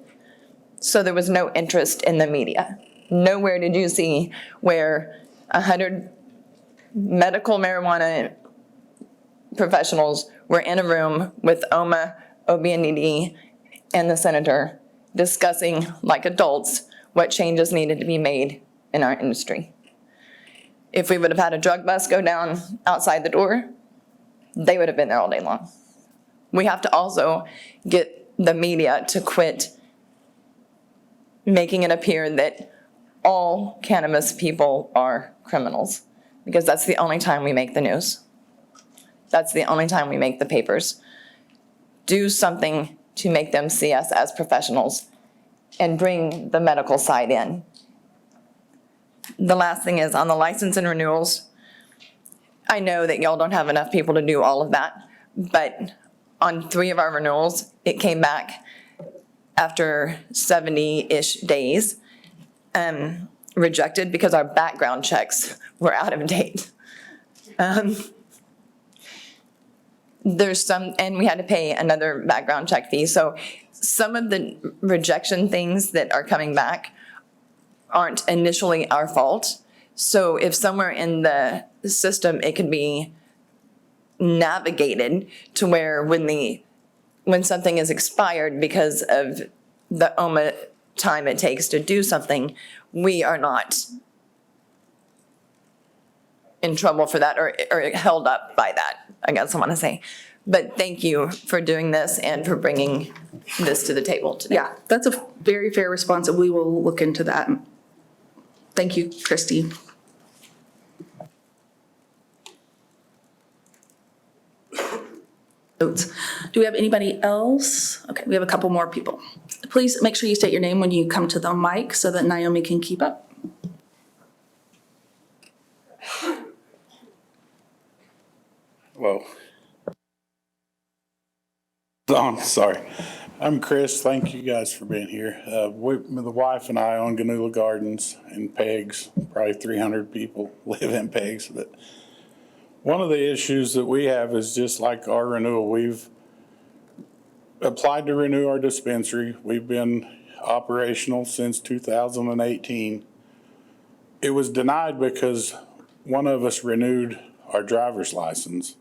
So there was no interest in the media. Nowhere did you see where 100 medical marijuana professionals were in a room with OMMA, OB&ED, and the senator discussing like adults what changes needed to be made in our industry. If we would have had a drug bust go down outside the door, they would have been there all day long. We have to also get the media to quit making it appear that all cannabis people are criminals, because that's the only time we make the news. That's the only time we make the papers. Do something to make them see us as professionals and bring the medical side in. The last thing is on the license and renewals. I know that y'all don't have enough people to do all of that, but on 3 of our renewals, it came back after 70-ish days, rejected because our background checks were out of date. There's some, and we had to pay another background check fee. So some of the rejection things that are coming back aren't initially our fault. So if somewhere in the system, it could be navigated to where when something is expired because of the OMMA time it takes to do something, we are not in trouble for that or held up by that, I guess I want to say. But thank you for doing this and for bringing this to the table today. Yeah, that's a very fair response, and we will look into that. Thank you, Christy. Do we have anybody else? Okay, we have a couple more people. Please make sure you state your name when you come to the mic so that Naomi can keep up. On, sorry. I'm Chris. Thank you guys for being here. The wife and I own Ganula Gardens in Pegs. Probably 300 people live in Pegs. But one of the issues that we have is just like our renewal. We've applied to renew our dispensary. We've been operational since 2018. It was denied because one of us renewed our driver's license,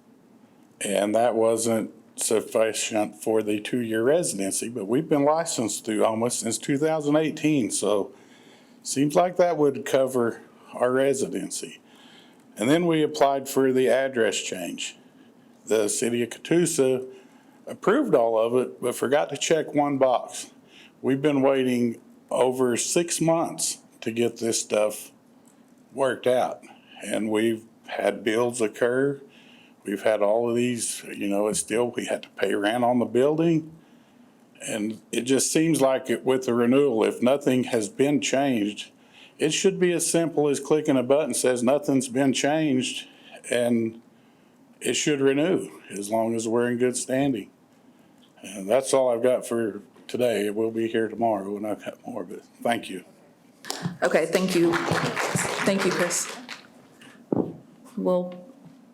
and that wasn't sufficient for the 2-year residency, but we've been licensed through OMMA since 2018, so seems like that would cover our residency. And then we applied for the address change. The city of Catoosa approved all of it, but forgot to check one box. We've been waiting over 6 months to get this stuff worked out, and we've had bills occur. We've had all of these, it's still, we had to pay rent on the building. And it just seems like with the renewal, if nothing has been changed, it should be as simple as clicking a button that says nothing's been changed, and it should renew as long as we're in good standing. And that's all I've got for today. We'll be here tomorrow and I've got more, but thank you. Okay, thank you. Thank you, Chris. We'll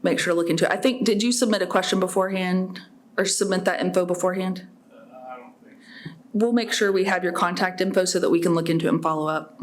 make sure to look into it. I think, did you submit a question beforehand or submit that info beforehand? I don't think so. We'll make sure we have your contact info so that we can look into it and follow up.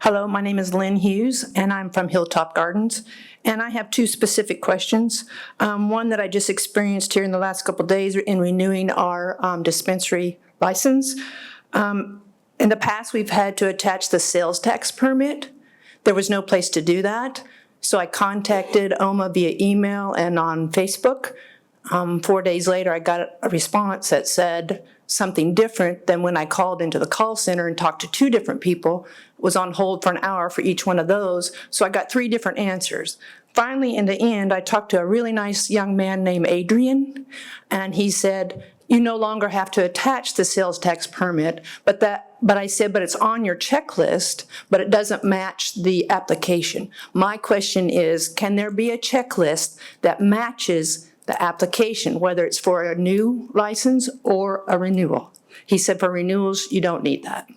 Hello, my name is Lynn Hughes, and I'm from Hilltop Gardens. And I have two specific questions. One that I just experienced here in the last couple of days in renewing our dispensary license. In the past, we've had to attach the sales tax permit. There was no place to do that. So I contacted OMMA via email and on Facebook. 4 days later, I got a response that said something different than when I called into the call center and talked to 2 different people. Was on hold for an hour for each one of those. So I got 3 different answers. Finally, in the end, I talked to a really nice young man named Adrian, and he said, you no longer have to attach the sales tax permit, but I said, but it's on your checklist, but it doesn't match the application. My question is, can there be a checklist that matches the application, whether it's for a new license or a renewal? He said for renewals, you don't need that.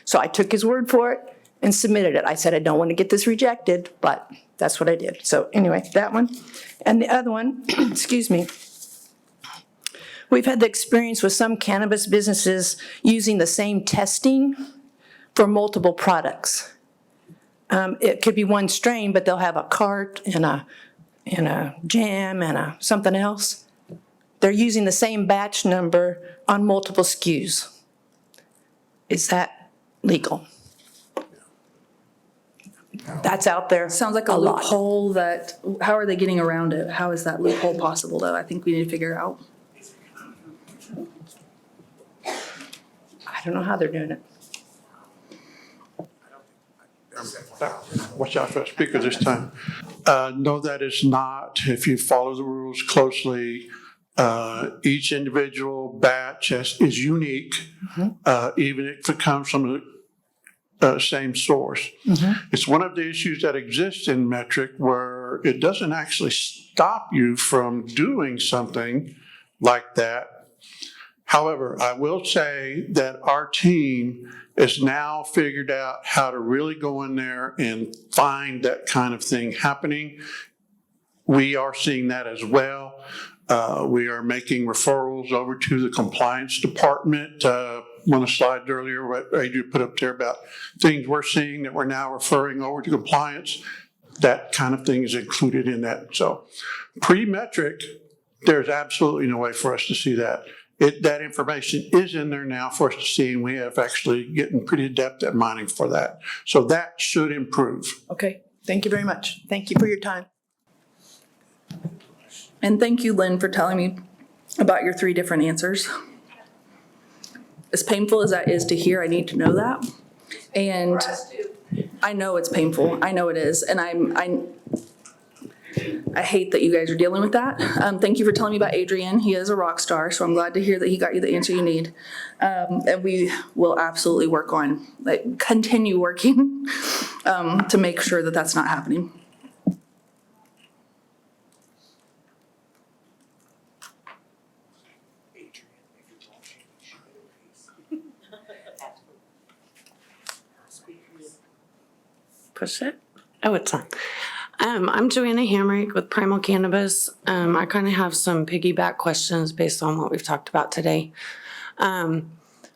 So I took his word for it and submitted it. I said, I don't want to get this rejected, but that's what I did. So anyway, that one. And the other one, excuse me, we've had the experience with some cannabis businesses using the same testing for multiple products. It could be one strain, but they'll have a cart and a jam and a something else. They're using the same batch number on multiple SKUs. Is that legal? That's out there. Sounds like a loophole that, how are they getting around it? How is that loophole possible though? I think we need to figure out. I don't know how they're doing it. Watch out for the speaker this time. No, that is not. If you follow the rules closely, each individual batch is unique, even if it comes from the same source. It's one of the issues that exists in metric where it doesn't actually stop you from doing something like that. However, I will say that our team has now figured out how to really go in there and find that kind of thing happening. We are seeing that as well. We are making referrals over to the compliance department. One of the slides earlier, what Adrian put up there about things we're seeing that we're now referring over to compliance, that kind of thing is included in that. So pre-metric, there's absolutely no way for us to see that. That information is in there now for us to see, and we have actually getting pretty adept at mining for that. So that should improve. Okay, thank you very much. Thank you for your time. And thank you, Lynn, for telling me about your 3 different answers. As painful as that is to hear, I need to know that. And I know it's painful. I know it is. And I hate that you guys are dealing with that. Thank you for telling me about Adrian. He is a rock star, so I'm glad to hear that he got you the answer you need. And we will absolutely work on, continue working to make sure that that's not happening. Push it. Oh, it's on. I'm Joanna Hamrick with Primal Cannabis. I kind of have some piggyback questions based on what we've talked about today. We're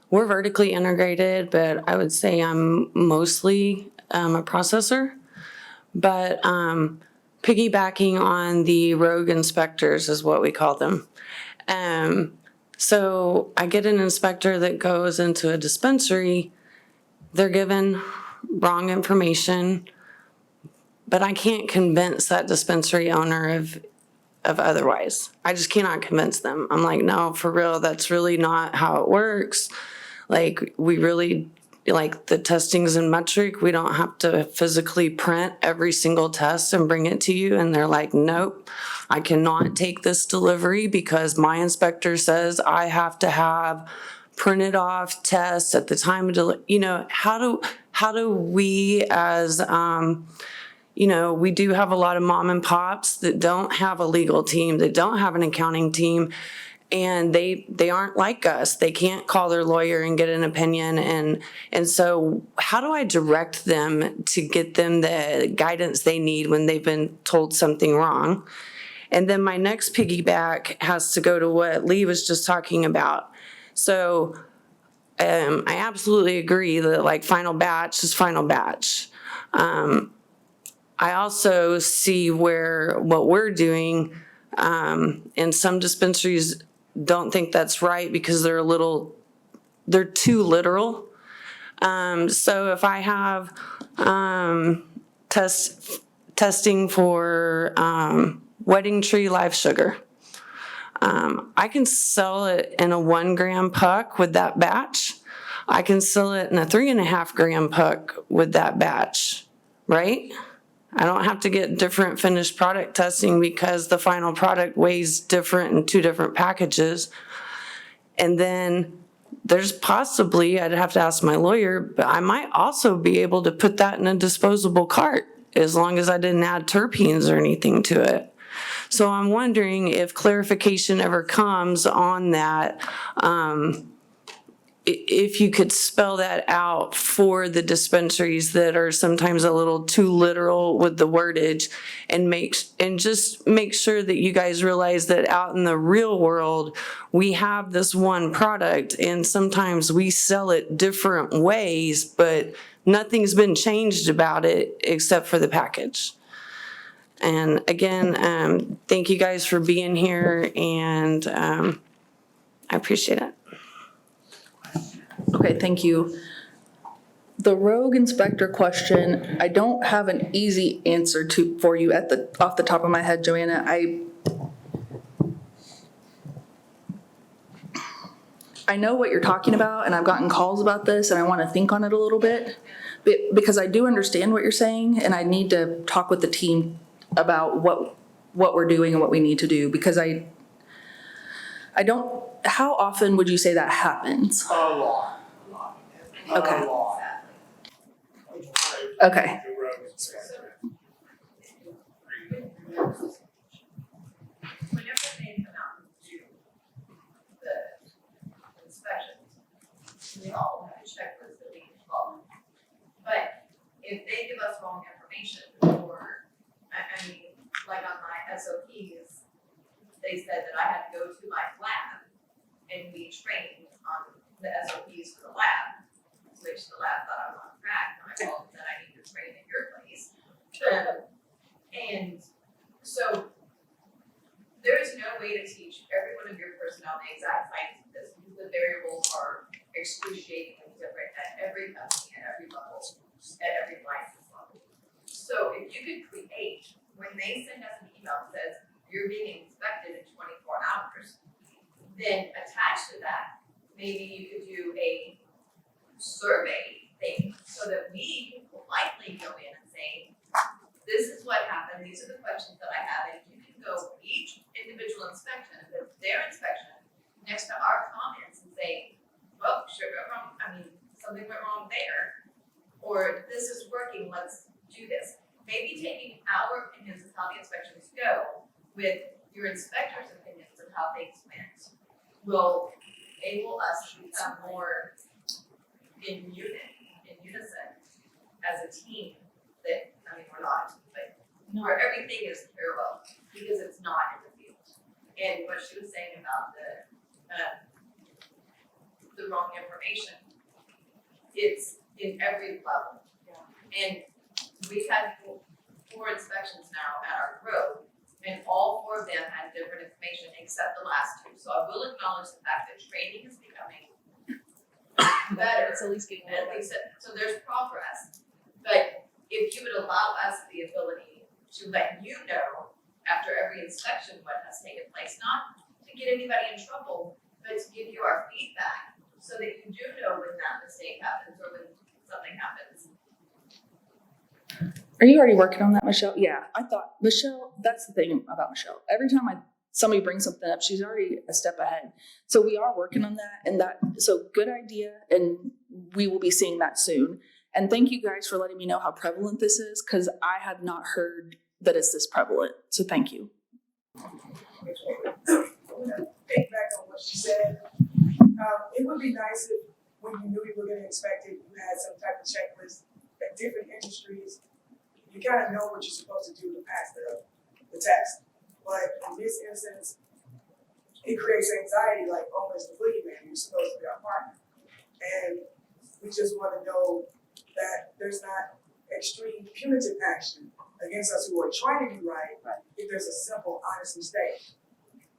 vertically integrated, but I would say I'm mostly a processor. But piggybacking on the rogue inspectors is what we call them. So I get an inspector that goes into a dispensary. They're given wrong information, but I can't convince that dispensary owner of otherwise. I just cannot convince them. I'm like, no, for real, that's really not how it works. Like, we really, like, the testings in metric, we don't have to physically print every single test and bring it to you. And they're like, nope, I cannot take this delivery because my inspector says I have to have printed off tests at the time of delivery. You know, how do we as, you know, we do have a lot of mom and pops that don't have a legal team, that don't have an accounting team, and they aren't like us. They can't call their lawyer and get an opinion. And so how do I direct them to get them the guidance they need when they've been told something wrong? And then my next piggyback has to go to what Lee was just talking about. So I absolutely agree that, like, final batch is final batch. I also see where what we're doing, and some dispensaries don't think that's right because they're too literal. So if I have testing for wedding tree live sugar, I can sell it in a 1 gram puck with that batch. I can sell it in a 3.5 gram puck with that batch, right? I don't have to get different finished product testing because the final product weighs different in 2 different packages. And then there's possibly, I'd have to ask my lawyer, but I might also be able to put that in a disposable cart as long as I didn't add terpenes or anything to it. So I'm wondering if clarification ever comes on that, if you could spell that out for the dispensaries that are sometimes a little too literal with the wordage, and just make sure that you guys realize that out in the real world, we have this one product and sometimes we sell it different ways, but nothing's been changed about it except for the package. And again, thank you guys for being here, and I appreciate it. Okay, thank you. The rogue inspector question, I don't have an easy answer for you off the top of my head, Joanna. I know what you're talking about, and I've gotten calls about this, and I want to think on it a little bit, because I do understand what you're saying, and I need to talk with the team about what we're doing and what we need to do, because I don't, how often would you say that happens? A lot. Okay. A lot. Okay. Whenever they come out and do the inspections, we all have a checklist that we can follow. But if they give us wrong information, or, I mean, like on my SOPs, they said that I had to go to my lab and be trained on the SOPs for the lab, which the lab thought I was on track, and I told them that I need to train at your place. And so there is no way to teach every one of your personnel the exact science of this, because the variables are excruciatingly different at every company, at every level, at every license level. So if you could create, when they send us an email that says you're being inspected in 24 hours, then attached to that, maybe you could do a survey thing so that we can politely go in and say, this is what happened, these are the questions that I have, and you can go each individual inspection, with their inspection, next to our comments and say, well, sure, went wrong, something went wrong there. Or this is working, let's do this. Maybe taking our opinions of how the inspections go with your inspector's opinions of how things went will enable us to become more in unison as a team that, we're not, but where everything is parallel, because it's not in the field. And what she was saying about the wrong information, it's in every level. And we've had four inspections now at our grow, and all four of them had different information except the last two. So I will acknowledge the fact that training is becoming better. It's at least getting a little better. So there's progress. But if you would allow us the ability to let you know after every inspection what has taken place, not to get anybody in trouble, but to give you our feedback so that you do know when that mistake happens or when something happens. Are you already working on that, Michelle? Yeah, I thought, Michelle, that's the thing about Michelle. Every time somebody brings something up, she's already a step ahead. So we are working on that, so good idea, and we will be seeing that soon. And thank you guys for letting me know how prevalent this is, because I had not heard that it's this prevalent. So thank you. Think back on what she said. It would be nice if when you knew you were getting inspected, you had some type of checklist at different industries. You kind of know what you're supposed to do to pass the test. But in this instance, it creates anxiety, like, oh, it's the boogeyman, you're supposed to be our partner. And we just want to know that there's not extreme punitive action against us who are trying to do right if there's a simple, honest mistake.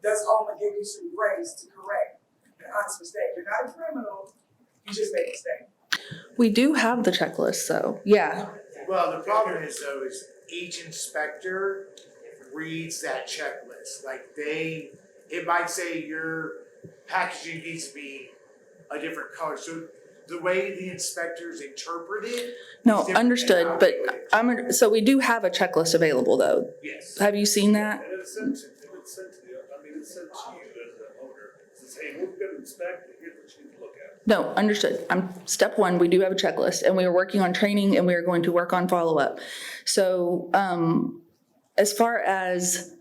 Does OMMA give you some grace to correct an honest mistake? You're not a criminal, you just made a mistake. We do have the checklist, so yeah. Well, the problem is though, is each inspector reads that checklist. Like it might say your packaging needs to be a different color. So the way the inspectors interpret it. No, understood, but so we do have a checklist available though. Yes. Have you seen that? And it's sent to you, it's sent to you as an owner. It says, hey, we're gonna inspect it, here's what you need to look at. No, understood. Step one, we do have a checklist, and we are working on training, and we are going to work on follow-up. So as far as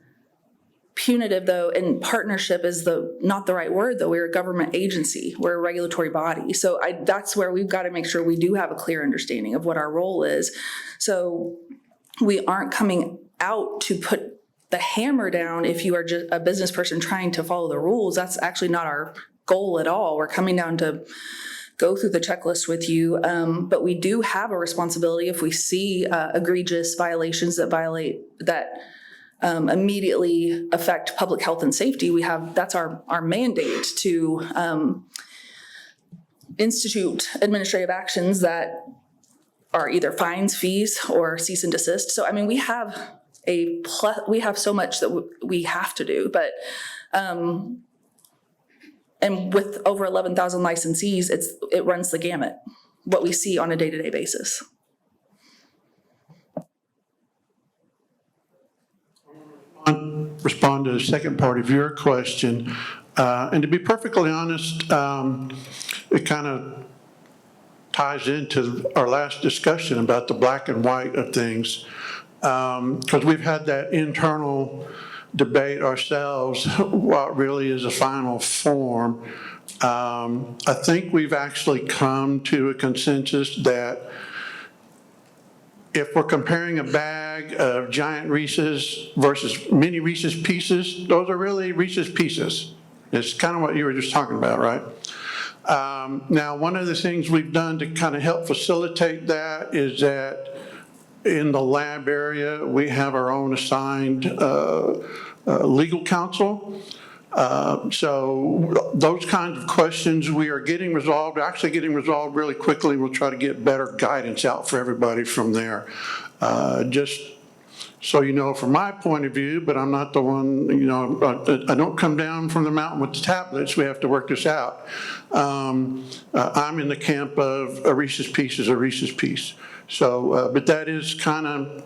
punitive though, and partnership is not the right word though. We're a government agency. We're a regulatory body. So that's where we've got to make sure we do have a clear understanding of what our role is. So we aren't coming out to put the hammer down if you are just a business person trying to follow the rules. That's actually not our goal at all. We're coming down to go through the checklist with you. But we do have a responsibility if we see egregious violations that immediately affect public health and safety. That's our mandate to institute administrative actions that are either fines, fees, or cease and desist. So we have so much that we have to do, but and with over 11,000 licensees, it runs the gamut, what we see on a day-to-day basis. Respond to the second part of your question. And to be perfectly honest, it kind of ties into our last discussion about the black and white of things. Because we've had that internal debate ourselves, what really is a final form. I think we've actually come to a consensus that if we're comparing a bag of giant Reese's versus mini Reese's Pieces, those are really Reese's Pieces. It's kind of what you were just talking about, right? Now, one of the things we've done to kind of help facilitate that is that in the lab area, we have our own assigned legal counsel. So those kinds of questions we are getting resolved, actually getting resolved really quickly. We'll try to get better guidance out for everybody from there. Just so you know, from my point of view, but I'm not the one, I don't come down from the mountain with the tablets. We have to work this out. I'm in the camp of a Reese's Piece is a Reese's Piece. So, but that is kind of,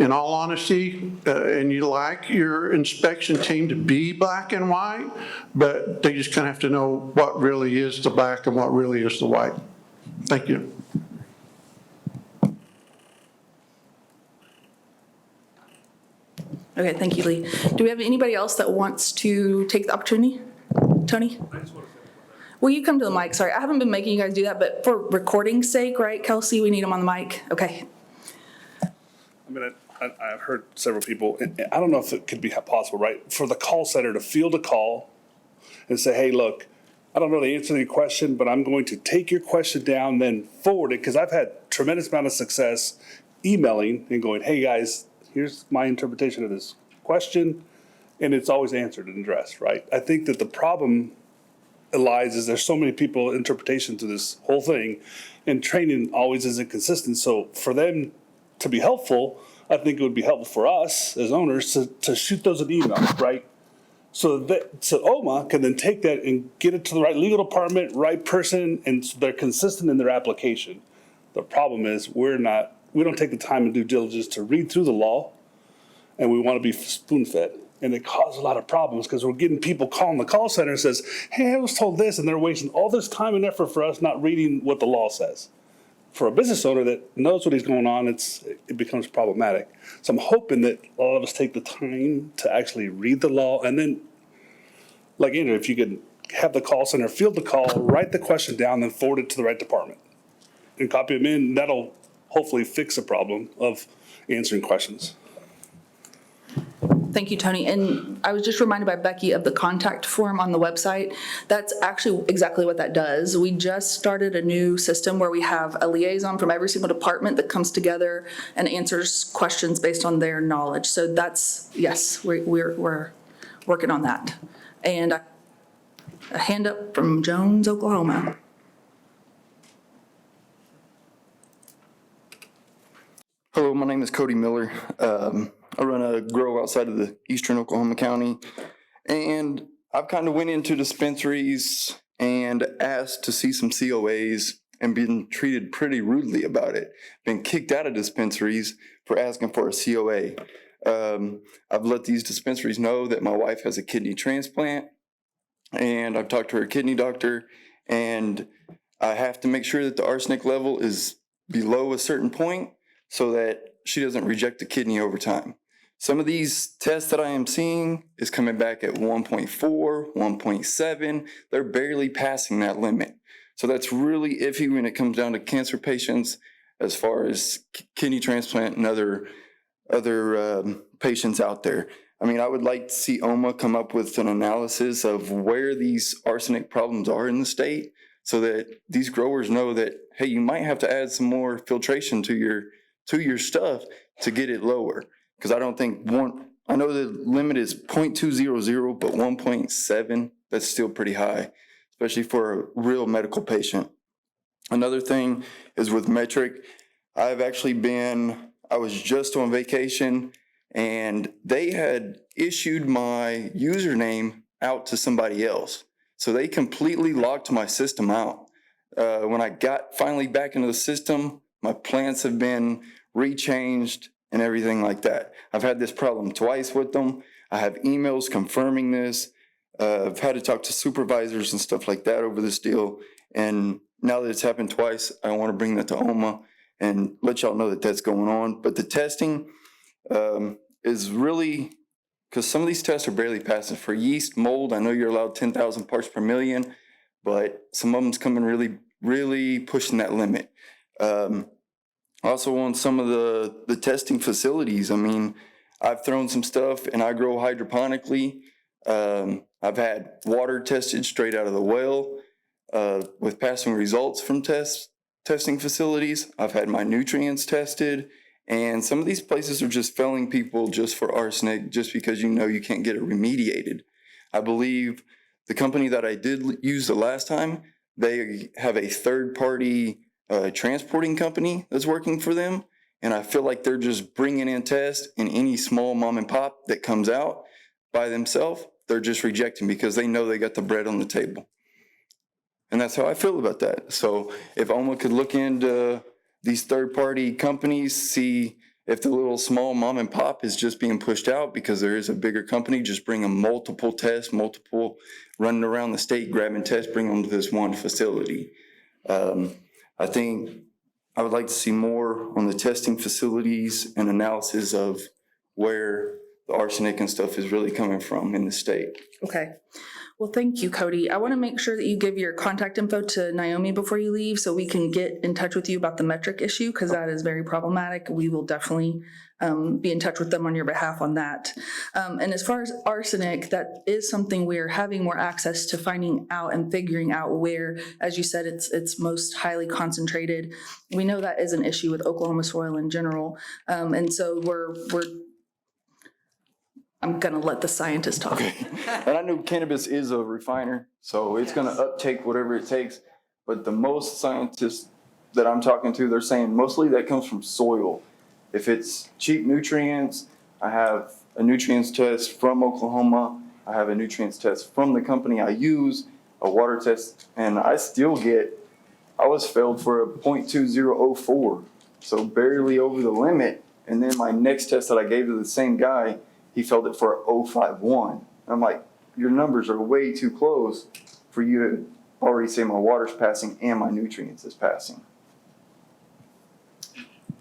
in all honesty, and you like your inspection team to be black and white, but they just kind of have to know what really is the black and what really is the white. Thank you. Okay, thank you, Lee. Do we have anybody else that wants to take the opportunity? Tony? Will you come to the mic? Sorry, I haven't been making you guys do that, but for recording's sake, right, Kelsey, we need them on the mic. Okay. I mean, I've heard several people, and I don't know if it could be possible, right, for the call center to field a call and say, hey, look, I don't know the answer to your question, but I'm going to take your question down, then forward it, because I've had tremendous amount of success emailing and going, hey, guys, here's my interpretation of this question, and it's always answered and addressed, right? I think that the problem lies is there's so many people interpretation to this whole thing, and training always isn't consistent. So for them to be helpful, I think it would be helpful for us as owners to shoot those an email, right? So OMMA can then take that and get it to the right legal department, right person, and so they're consistent in their application. The problem is we don't take the time and due diligence to read through the law, and we want to be spoon-fed. And it causes a lot of problems because we're getting people calling the call center and says, hey, I was told this, and they're wasting all this time and effort for us not reading what the law says. For a business owner that knows what is going on, it becomes problematic. So I'm hoping that all of us take the time to actually read the law, and then, like Andrew, if you could have the call center field the call, write the question down, then forward it to the right department, and copy them in. That'll hopefully fix the problem of answering questions. Thank you, Tony. And I was just reminded by Becky of the contact form on the website. That's actually exactly what that does. We just started a new system where we have a liaison from every single department that comes together and answers questions based on their knowledge. So that's, yes, we're working on that. And a hand up from Jones, Oklahoma. Hello, my name is Cody Miller. I run a grow outside of the eastern Oklahoma County, and I've kind of went into dispensaries and asked to see some COAs and been treated pretty rudely about it. Been kicked out of dispensaries for asking for a COA. I've let these dispensaries know that my wife has a kidney transplant, and I've talked to her kidney doctor, and I have to make sure that the arsenic level is below a certain point so that she doesn't reject the kidney over time. Some of these tests that I am seeing is coming back at 1.4, 1.7. They're barely passing that limit. So that's really iffy when it comes down to cancer patients as far as kidney transplant and other patients out there. I mean, I would like to see OMMA come up with an analysis of where these arsenic problems are in the state so that these growers know that, hey, you might have to add some more filtration to your stuff to get it lower. Because I don't think I know the limit is 0.200, but 1.7, that's still pretty high, especially for a real medical patient. Another thing is with Metric. I was just on vacation, and they had issued my username out to somebody else. So they completely locked my system out. When I got finally back into the system, my plants have been rechanged and everything like that. I've had this problem twice with them. I have emails confirming this. I've had to talk to supervisors and stuff like that over this deal. And now that it's happened twice, I want to bring that to OMMA and let y'all know that that's going on. But the testing is really, because some of these tests are barely passing. For yeast, mold, I know you're allowed 10,000 parts per million, but some of them's coming really pushing that limit. Also on some of the testing facilities, I mean, I've thrown some stuff and I grow hydroponically. I've had water tested straight out of the well with passing results from testing facilities. I've had my nutrients tested, and some of these places are just failing people just for arsenic, just because you can't get it remediated. I believe the company that I did use the last time, they have a third-party transporting company that's working for them, and I feel like they're just bringing in tests, and any small mom and pop that comes out by themselves, they're just rejecting because they know they got the bread on the table. And that's how I feel about that. So if OMMA could look into these third-party companies, see if the little small mom and pop is just being pushed out because there is a bigger company, just bring them multiple tests, multiple running around the state, grabbing tests, bring them to this one facility. I think I would like to see more on the testing facilities and analysis of where the arsenic and stuff is really coming from in the state. Okay. Well, thank you, Cody. I want to make sure that you give your contact info to Naomi before you leave so we can get in touch with you about the metric issue, because that is very problematic. We will definitely be in touch with them on your behalf on that. And as far as arsenic, that is something we're having more access to finding out and figuring out where, as you said, it's most highly concentrated. We know that is an issue with Oklahoma soil in general. And so I'm gonna let the scientist talk. Okay. And I know cannabis is a refiner, so it's gonna uptake whatever it takes. But the most scientists that I'm talking to, they're saying mostly that comes from soil. If it's cheap nutrients, I have a nutrients test from Oklahoma. I have a nutrients test from the company I use, a water test, and I was failed for a 0.2004, so barely over the limit. And then my next test that I gave to the same guy, he failed it for a 0.51. I'm like, your numbers are way too close for you to already say my water's passing and my nutrients is passing.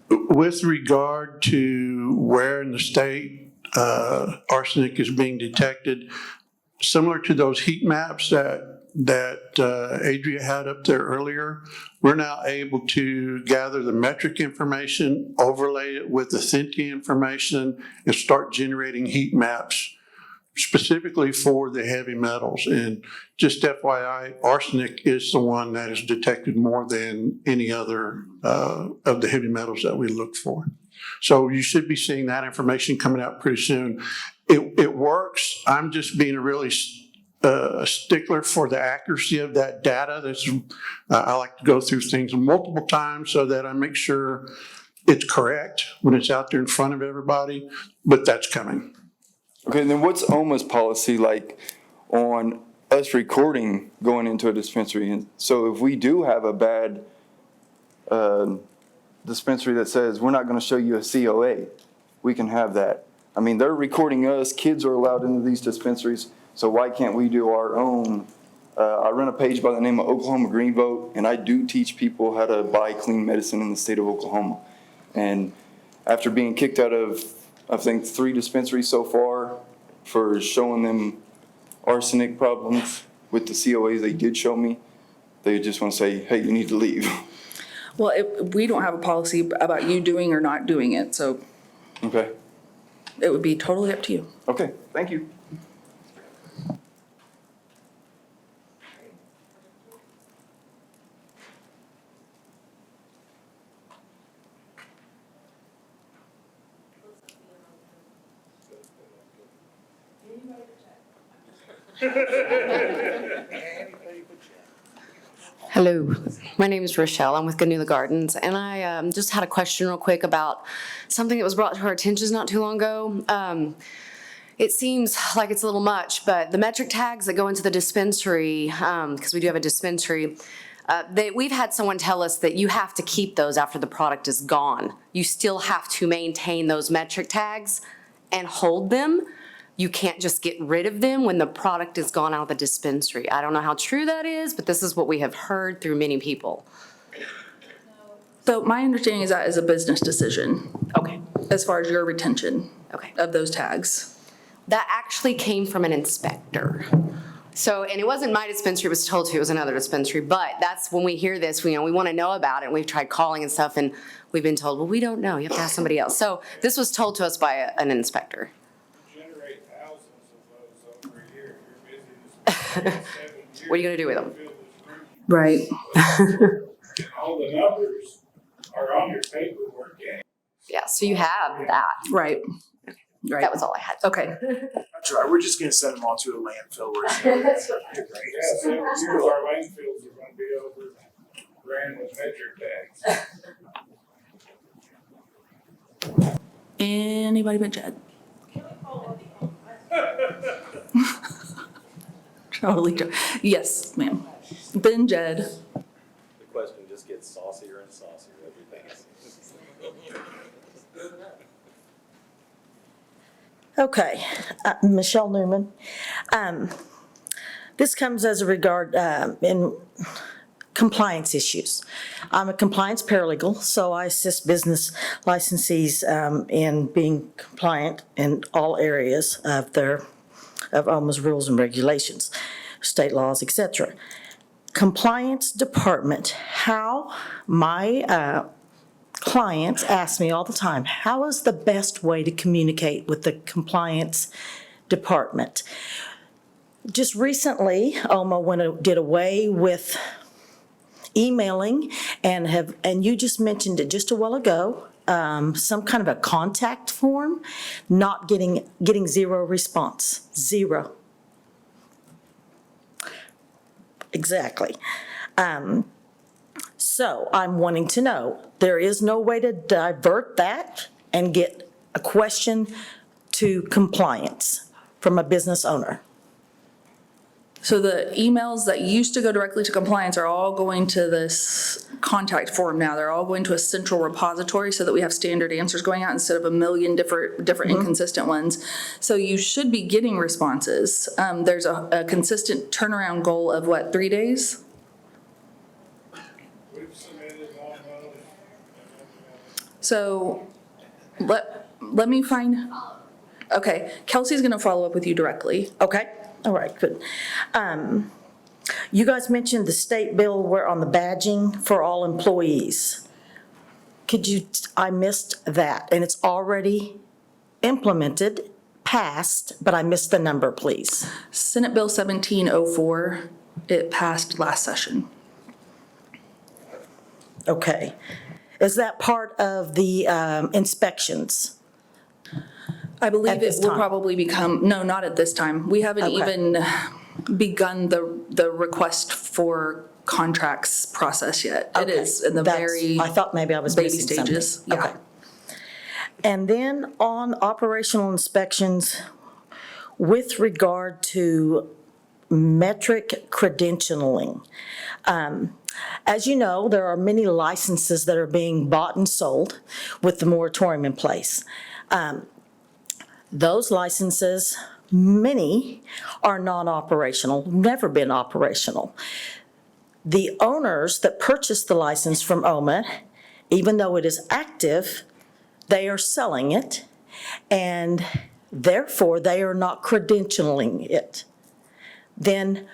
With regard to where in the state arsenic is being detected, similar to those heat maps that Adria had up there earlier, we're now able to gather the metric information, overlay it with the Cinti information, and start generating heat maps specifically for the heavy metals. And just FYI, arsenic is the one that is detected more than any other of the heavy metals that we look for. So you should be seeing that information coming out pretty soon. It works. I'm just being a really a stickler for the accuracy of that data. I like to go through things multiple times so that I make sure it's correct when it's out there in front of everybody, but that's coming. Okay, and then what's OMMA's policy like on us recording going into a dispensary? And so if we do have a bad dispensary that says we're not going to show you a COA, we can have that. I mean, they're recording us. Kids are allowed into these dispensaries. So why can't we do our own? I run a page by the name of Oklahoma Green Vote, and I do teach people how to buy clean medicine in the state of Oklahoma. And after being kicked out of, I think, 3 dispensaries so far for showing them arsenic problems with the COAs they did show me, they just want to say, hey, you need to leave. Well, we don't have a policy about you doing or not doing it, so Okay. it would be totally up to you. Okay, thank you. Hello, my name is Rochelle. I'm with Ganula Gardens, and I just had a question real quick about something that was brought to our attention not too long ago. It seems like it's a little much, but the metric tags that go into the dispensary, because we do have a dispensary, we've had someone tell us that you have to keep those after the product is gone. You still have to maintain those metric tags and hold them. You can't just get rid of them when the product is gone out of the dispensary. I don't know how true that is, but this is what we have heard through many people. So my understanding is that is a business decision. Okay. As far as your retention. Okay. Of those tags. That actually came from an inspector. So, and it wasn't my dispensary, it was told to, it was another dispensary, but that's when we hear this, we want to know about it, and we've tried calling and stuff, and we've been told, well, we don't know, you have to ask somebody else. So this was told to us by an inspector. What are you going to do with them? Right. All the numbers are on your paperwork. Yeah, so you have that. Right. Right. That was all I had. Okay. That's right. We're just going to send them all to a landfill. Yes, so our landfills are going to be overran with metric tags. Anybody but Jed? Totally. Yes, ma'am. Ben Jed. The question just gets saucier and saucier every day. Okay, Michelle Newman. This comes as a regard in compliance issues. I'm a compliance paralegal, so I assist business licensees in being compliant in all areas of OMMA's rules and regulations, state laws, etc. Compliance department, how my clients ask me all the time, how is the best way to communicate with the compliance department? Just recently, OMMA did away with emailing and you just mentioned it just a while ago, some kind of a contact form, not getting zero response, zero. Exactly. So I'm wanting to know, there is no way to divert that and get a question to compliance from a business owner? So the emails that used to go directly to compliance are all going to this contact form now. They're all going to a central repository so that we have standard answers going out instead of a million different inconsistent ones. So you should be getting responses. There's a consistent turnaround goal of what, 3 days? So let me find, okay, Kelsey's gonna follow up with you directly. Okay, all right, good. You guys mentioned the state bill on the badging for all employees. I missed that, and it's already implemented, passed, but I missed the number, please. Senate Bill 1704, it passed last session. Okay. Is that part of the inspections? I believe At it this will time? probably become, no, not at this time. We haven't Okay. even begun the request for contracts process yet. It is in the very I thought maybe I was baby missing something. stages. Yeah. Okay. And then on operational inspections, with regard to metric credentialing, as you know, there are many licenses that are being bought and sold with the moratorium in place. Those licenses, many are non-operational, never been operational. The owners that purchased the license from OMMA, even though it is active, they are selling it, and therefore they are not credentialing it. Then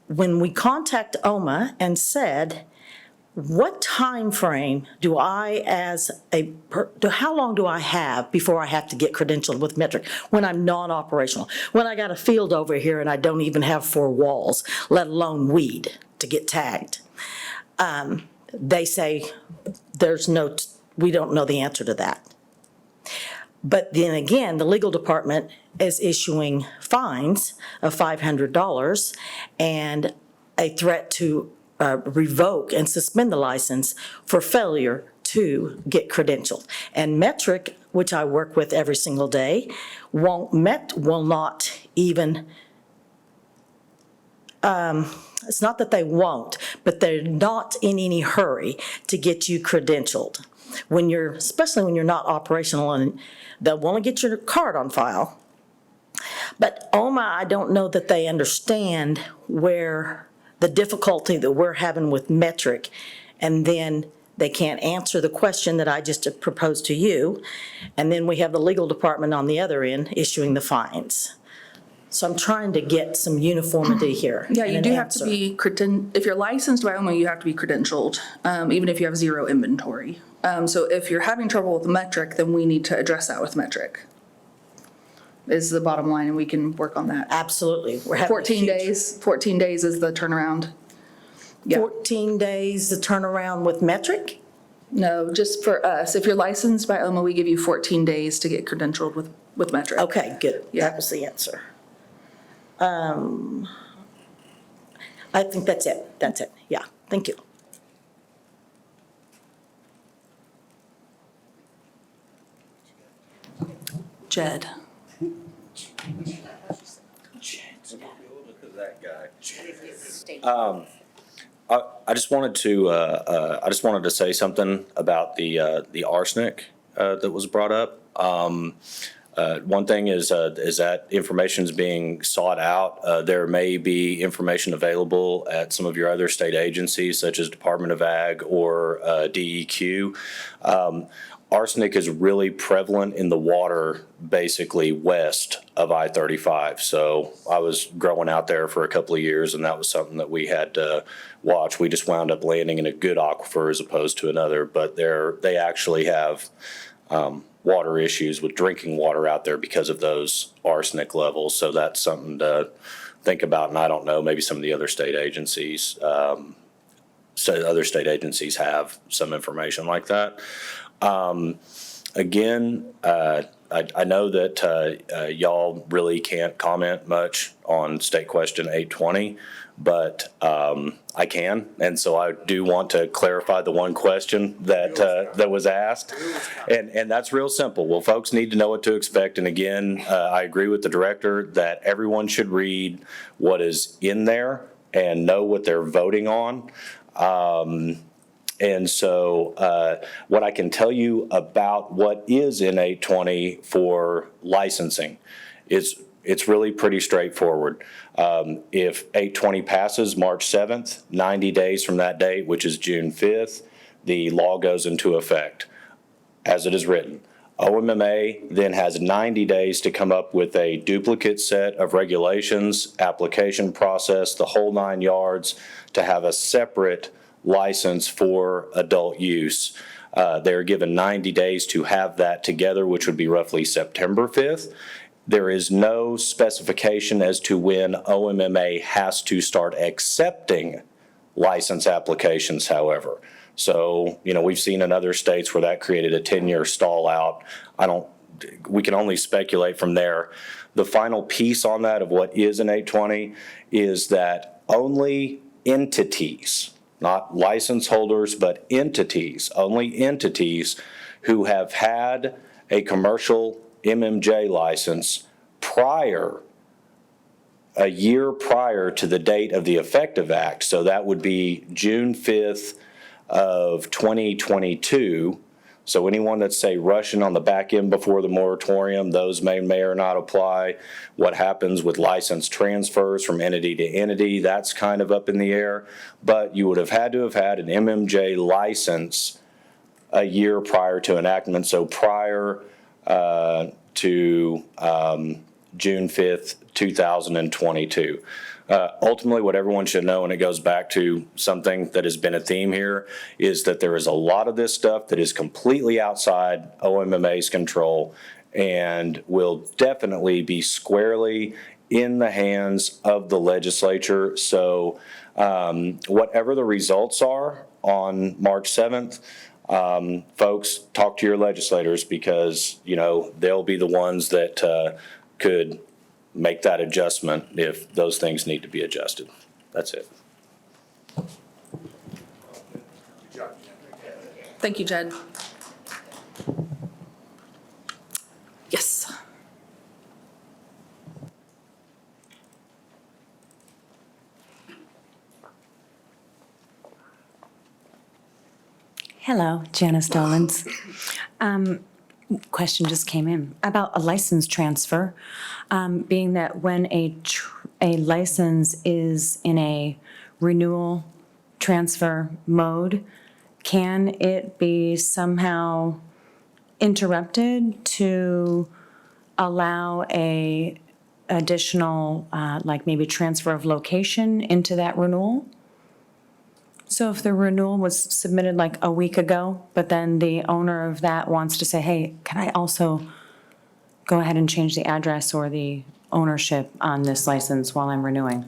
when we contact OMMA and said, what time frame do I how long do I have before I have to get credentialed with metric when I'm non-operational? When I got a field over here and I don't even have 4 walls, let alone weed to get tagged. They say we don't know the answer to that. But then again, the legal department is issuing fines of $500 and a threat to revoke and suspend the license for failure to get credentialed. And Metric, which I work with every single day, will not even, it's not that they won't, but they're not in any hurry to get you credentialed. Especially when you're not operational, and they'll want to get your card on file. But OMMA, I don't know that they understand where the difficulty that we're having with metric, and then they can't answer the question that I just proposed to you. And then we have the legal department on the other end issuing the fines. So I'm trying to get some uniformity here. Yeah, and you an do have to answer. be, if you're licensed by OMMA, you have to be credentialed, even if you have 0 inventory. So if you're having trouble with metric, then we need to address that with metric, is the bottom line, and we can work on that. Absolutely. We're having 14 days, 14 days is the turnaround. Yeah. 14 days the turnaround with metric? No, just for us. If you're licensed by OMMA, we give you 14 days to get credentialed with metric. Okay, good. Yeah. That was the answer. I think that's it. That's it. Yeah, thank you. Jed. I just wanted to say something about the arsenic that was brought up. One thing is that information is being sought out. There may be information available at some of your other state agencies, such as Department of Ag or DEQ. Arsenic is really prevalent in the water basically west of I-35. So I was growing out there for a couple of years, and that was something that we had to watch. We just wound up landing in a good aquifer as opposed to another, but they actually have water issues with drinking water out there because of those arsenic levels. So that's something to think about. And I don't know, maybe some of the other state agencies, other state agencies have some information like that. Again, I know that y'all really can't comment much on State Question 820, but I can, and so I do want to clarify the one question that was asked, and that's real simple. Well, folks need to know what to expect, and again, I agree with the director that everyone should read what is in there and know what they're voting on. And so what I can tell you about what is in 820 for licensing is it's really pretty straightforward. If 820 passes March 7th, 90 days from that date, which is June 5th, the law goes into effect as it is written. OMMA then has 90 days to come up with a duplicate set of regulations, application process, the whole 9 yards, to have a separate license for adult use. They're given 90 days to have that together, which would be roughly September 5th. There is no specification as to when OMMA has to start accepting license applications, however. So, we've seen in other states where that created a 10-year stall out. We can only speculate from there. The final piece on that of what is in 820 is that only entities, not license holders, but entities, only entities who have had a commercial MMJ license a year prior to the date of the effective act. So that would be June 5th of 2022. So anyone that's, say, rushing on the back end before the moratorium, those may or not apply. What happens with license transfers from entity to entity, that's kind of up in the air. But you would have had to have had an MMJ license a year prior to enactment, so prior to June 5th, 2022. Ultimately, what everyone should know, and it goes back to something that has been a theme here, is that there is a lot of this stuff that is completely outside OMMA's control and will definitely be squarely in the hands of the legislature. So whatever the results are on March 7th, folks, talk to your legislators because, they'll be the ones that could make that adjustment if those things need to be adjusted. That's it. Thank you, Jed. Yes. Hello, Janice Dollins. Question just came in about a license transfer, being that when a license is in a renewal transfer mode, can it be somehow interrupted to allow a additional, like maybe transfer of location into that renewal? So if the renewal was submitted like a week ago, but then the owner of that wants to say, hey, can I also go ahead and change the address or the ownership on this license while I'm renewing?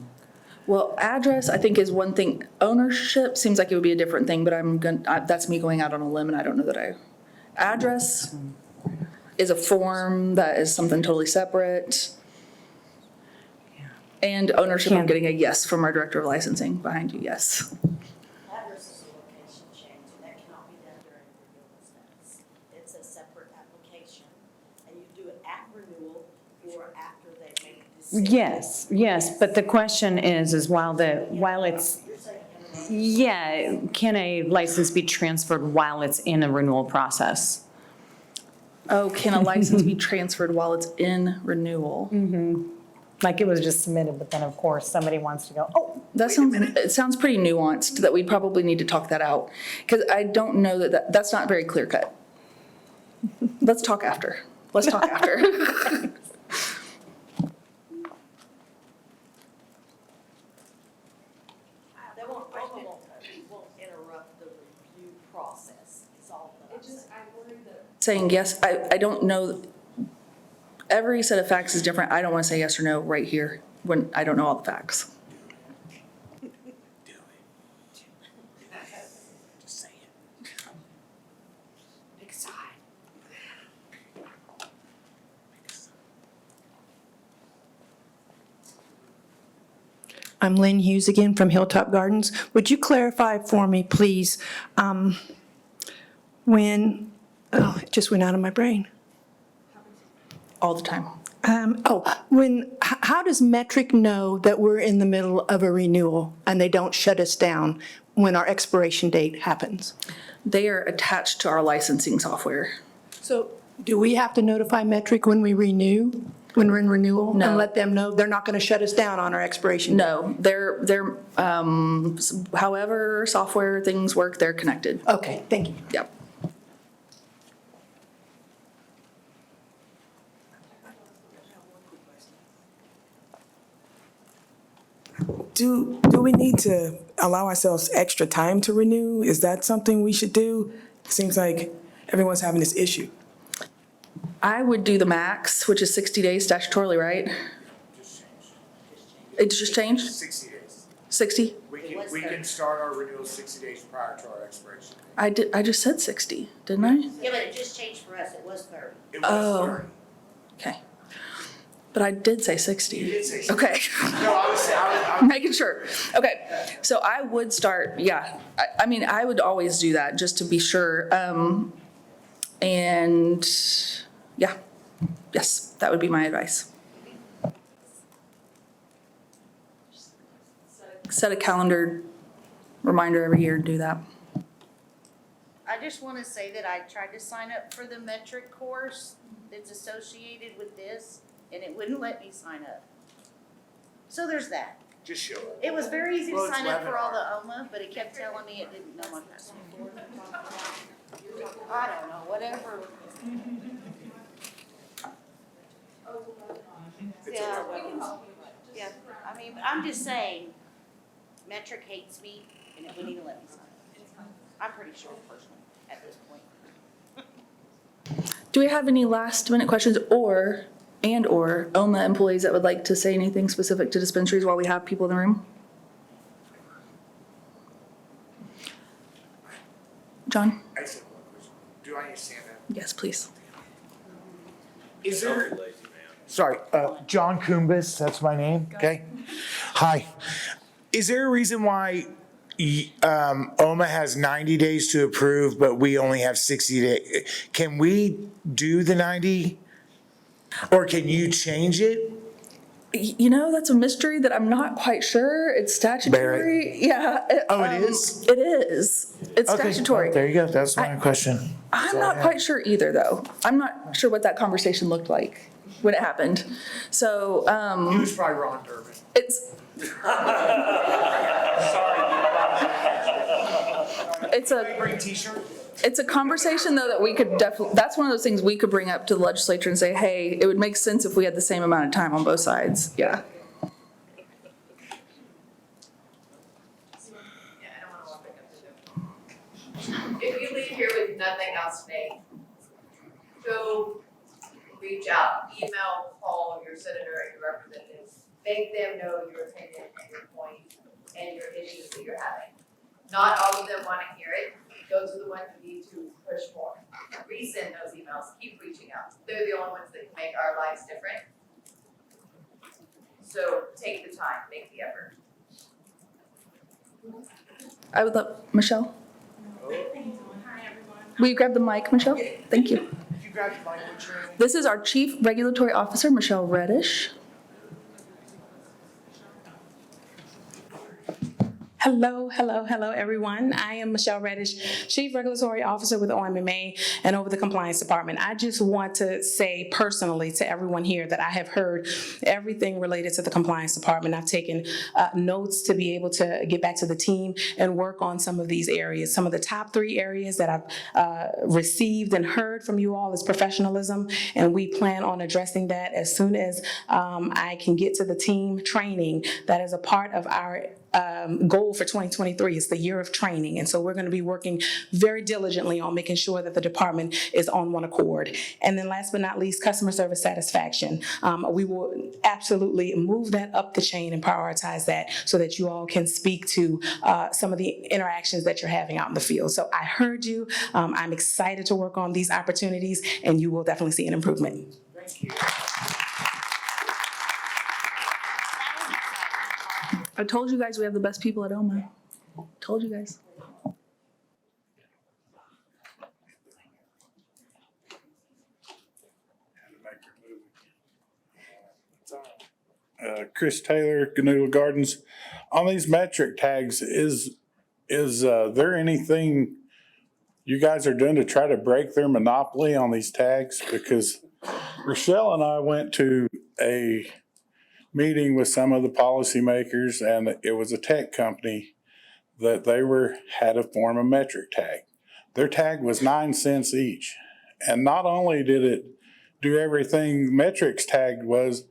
Well, address, I think, is one thing. Ownership seems like it would be a different thing, but that's me going out on a limb, and I don't know that address is a form that is something totally separate. And ownership, I'm getting a yes from our director of licensing behind you, yes. Address is a location change, and that cannot be done during renewal expense. It's a separate application, and you do it at renewal or after they make the decision. Yes, but the question is while it's, can a license be transferred while it's in a renewal process? Oh, can a license be transferred while it's in renewal? Like it was just submitted, but then of course somebody wants to go, oh, It sounds pretty nuanced that we'd probably need to talk that out. Because I don't know that's not very clear cut. Let's talk after. Let's talk after. Interrupt the review process, is all that I'm saying. Saying yes, I don't know. Every set of facts is different. I don't want to say yes or no right here when I don't know all the facts. Just say it. Pick a side. I'm Lynn Hughes again from Hilltop Gardens. Would you clarify for me, please, it just went out of my brain. All the time. How does Metric know that we're in the middle of a renewal and they don't shut us down when our expiration date happens? They are attached to our licensing software. So do we have to notify Metric when we renew, when we're in renewal? No. And let them know they're not going to shut us down on our expiration date? No, they're however software things work, they're connected. Okay, thank you. Yep. Do we need to allow ourselves extra time to renew? Is that something we should do? It seems like everyone's having this issue. I would do the max, which is 60 days statutorily, right? It's just changed? 60 days. 60? We can start our renewal 60 days prior to our expiration. I just said 60, didn't I? Yeah, but it just changed for us, it was 30. It was Oh. 30. Okay. But I did say 60. You did say 60. Okay. No, I was Making sure. Okay, so I would start, yeah. I mean, I would always do that just to be sure. And yeah, yes, that would be my advice. Set a calendar reminder every year to do that. I just want to say that I tried to sign up for the metric course that's associated with this, and it wouldn't let me sign up. So there's that. Just show it. It was very easy Well, to it's sign up for all webinar. the OMMA, but it kept telling me it didn't know my password. I don't know, whatever. Yeah, I mean, but I'm just saying, metric hates me, and it wouldn't even let me sign up. I'm pretty sure personally, at this point. Do we have any last minute questions or OMMA employees that would like to say anything specific to dispensaries while we have people in the room? John? I just have one question. Do I need to stand up? Yes, please. Is there, sorry, John Kumbis, that's my name, okay? Hi. Is there a reason why OMMA has 90 days to approve, but we only have 60 days? Can we do the 90? Or can you change it? You know, that's a mystery that I'm not quite sure. It's statutory. Yeah. It is? It is. It's Okay, statutory. well, there you go, that's my question. I'm not quite sure either, though. I'm not sure what that conversation looked like when it happened. So, He was probably Ron Durbin. it's, it's a. Bring a t-shirt? It's a conversation, though, that we could definitely, that's one of those things we could bring up to the legislature and say, hey, it would make sense if we had the same amount of time on both sides. Yeah. If you leave here with nothing else today, go reach out, email, call your senator and your representative. Make them know your opinion and your point and your issues that you're having. Not all of them want to hear it. Those are the ones who need to push more. Resend those emails, keep reaching out. They're the only ones that can make our lives different. So take the time, make the effort. I would love, Michelle? Will you grab the mic, Michelle? Thank you. You grab the mic, what's your name? This is our Chief Regulatory Officer, Michelle Reddish. Hello, everyone. I am Michelle Reddish, Chief Regulatory Officer with OMMA and over the Compliance Department. I just want to say personally to everyone here that I have heard everything related to the Compliance Department. I've taken notes to be able to get back to the team and work on some of these areas. Some of the top 3 areas that I've received and heard from you all is professionalism, and we plan on addressing that as soon as I can get to the team. Training, that is a part of our goal for 2023 is the year of training. And so we're going to be working very diligently on making sure that the department is on one accord. And then last but not least, customer service satisfaction. We will absolutely move that up the chain and prioritize that so that you all can speak to some of the interactions that you're having out in the field. So I heard you. I'm excited to work on these opportunities, and you will definitely see an improvement. Thank you. I told you guys we have the best people at OMMA. Told you guys. Chris Taylor, Ganula Gardens. On these metric tags, is there anything you guys are doing to try to break their monopoly on these tags? Because Rochelle and I went to a meeting with some of the policymakers, and it was a tech company that had a form of metric tag. Their tag was 9 cents each. And not only did it do everything metrics tagged was,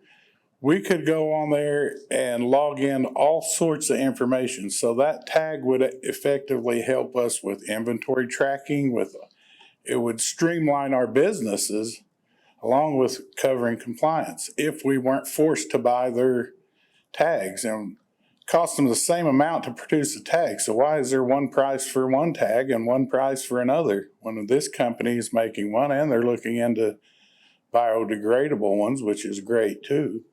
we could go on there and log in all sorts of information. So that tag would effectively help us with inventory tracking, it would streamline our businesses along with covering compliance if we weren't forced to buy their tags, and cost them the same amount to produce a tag. So why is there one price for one tag and one price for another when this company is making one and they're looking into biodegradable ones, which is great too,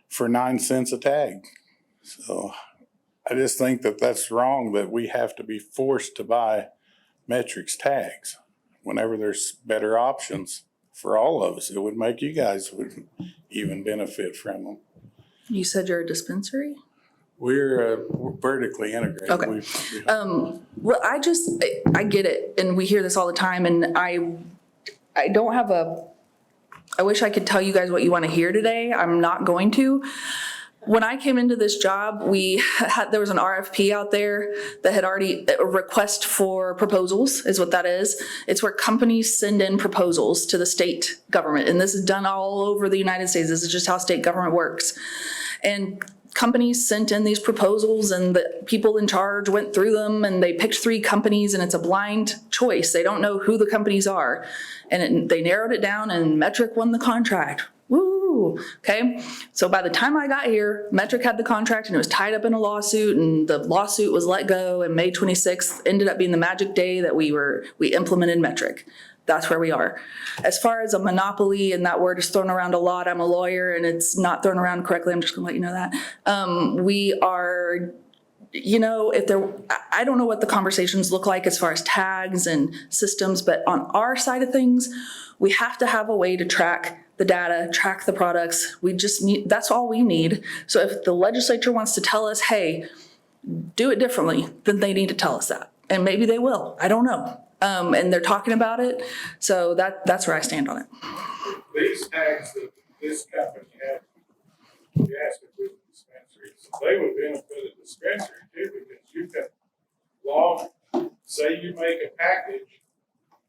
for 9 cents a tag? So I just think that that's wrong, that we have to be forced to buy metrics tags whenever there's better options for all of us. It would make you guys would even benefit from them. You said you're a dispensary? We're vertically integrated. Okay. Well, I get it, and we hear this all the time, and I don't have I wish I could tell you guys what you want to hear today. I'm not going to. When I came into this job, there was an RFP out there that had already, a request for proposals is what that is. It's where companies send in proposals to the state government. And this is done all over the United States. This is just how state government works. And companies sent in these proposals, and the people in charge went through them, and they picked 3 companies, and it's a blind choice. They don't know who the companies are. And they narrowed it down, and Metric won the contract. Woo! Okay. So by the time I got here, Metric had the contract, and it was tied up in a lawsuit, and the lawsuit was let go, and May 26th ended up being the magic day that we implemented Metric. That's where we are. As far as a monopoly, and that word is thrown around a lot, I'm a lawyer and it's not thrown around correctly. I'm just gonna let you know that. We are, I don't know what the conversations look like as far as tags and systems, but on our side of things, we have to have a way to track the data, track the products. That's all we need. So if the legislature wants to tell us, hey, do it differently, then they need to tell us that. And maybe they will, I don't know. And they're talking about it. So that's where I stand on it. These tags that this company had, you asked if it was a dispensary, so they would benefit a dispensary too, because you can say you make a package,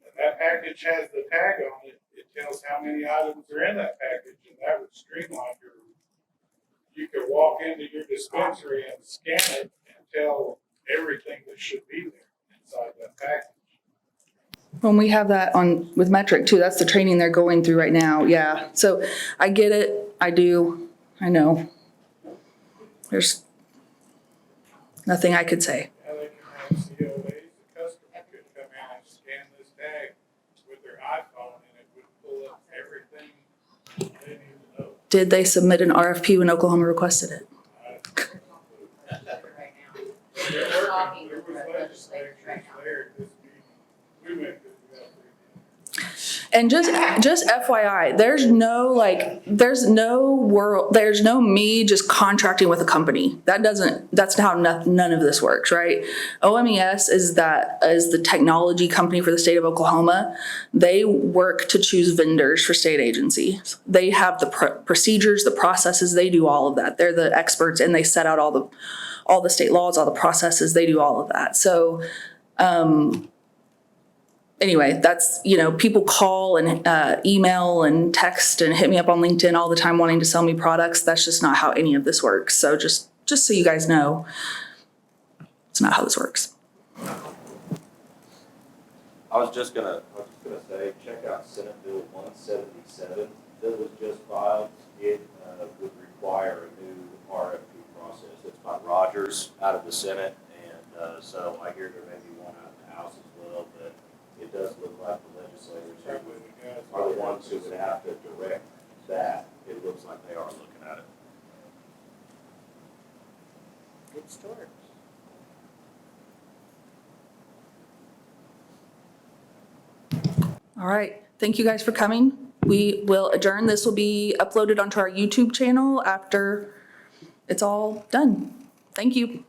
and that package has the tag on it. It tells how many items are in that package, and that would streamline you could walk into your dispensary and scan it and tell everything that should be there inside that package. When we have that with Metric too, that's the training they're going through right now. Yeah. So I get it. I do. I know. There's nothing I could say. Now they can have COAs. The customer could come in and scan this tag with their iPhone, and it would pull up everything they need to know. Did they submit an RFP when Oklahoma requested it? There was legislators there at this meeting. We went to And just FYI, there's no me just contracting with a company. That's how none of this works, right? OMMA is the technology company for the state of Oklahoma. They work to choose vendors for state agencies. They have the procedures, the processes, they do all of that. They're the experts and they set out all the state laws, all the processes, they do all of that. So, anyway, that's, people call and email and text and hit me up on LinkedIn all the time wanting to sell me products. That's just not how any of this works. So just so you guys know, it's not how this works. I was just gonna say, check out Senate Bill 177. Bill was just filed. It would require a new RFP process. It's by Rogers out of the Senate, and so I hear there may be one out of the House as well, but it does look like the legislators are the ones who would have to direct that. It looks like they are looking at it. Good start. All right. Thank you guys for coming. We will adjourn. This will be uploaded onto our YouTube channel after it's all done. Thank you.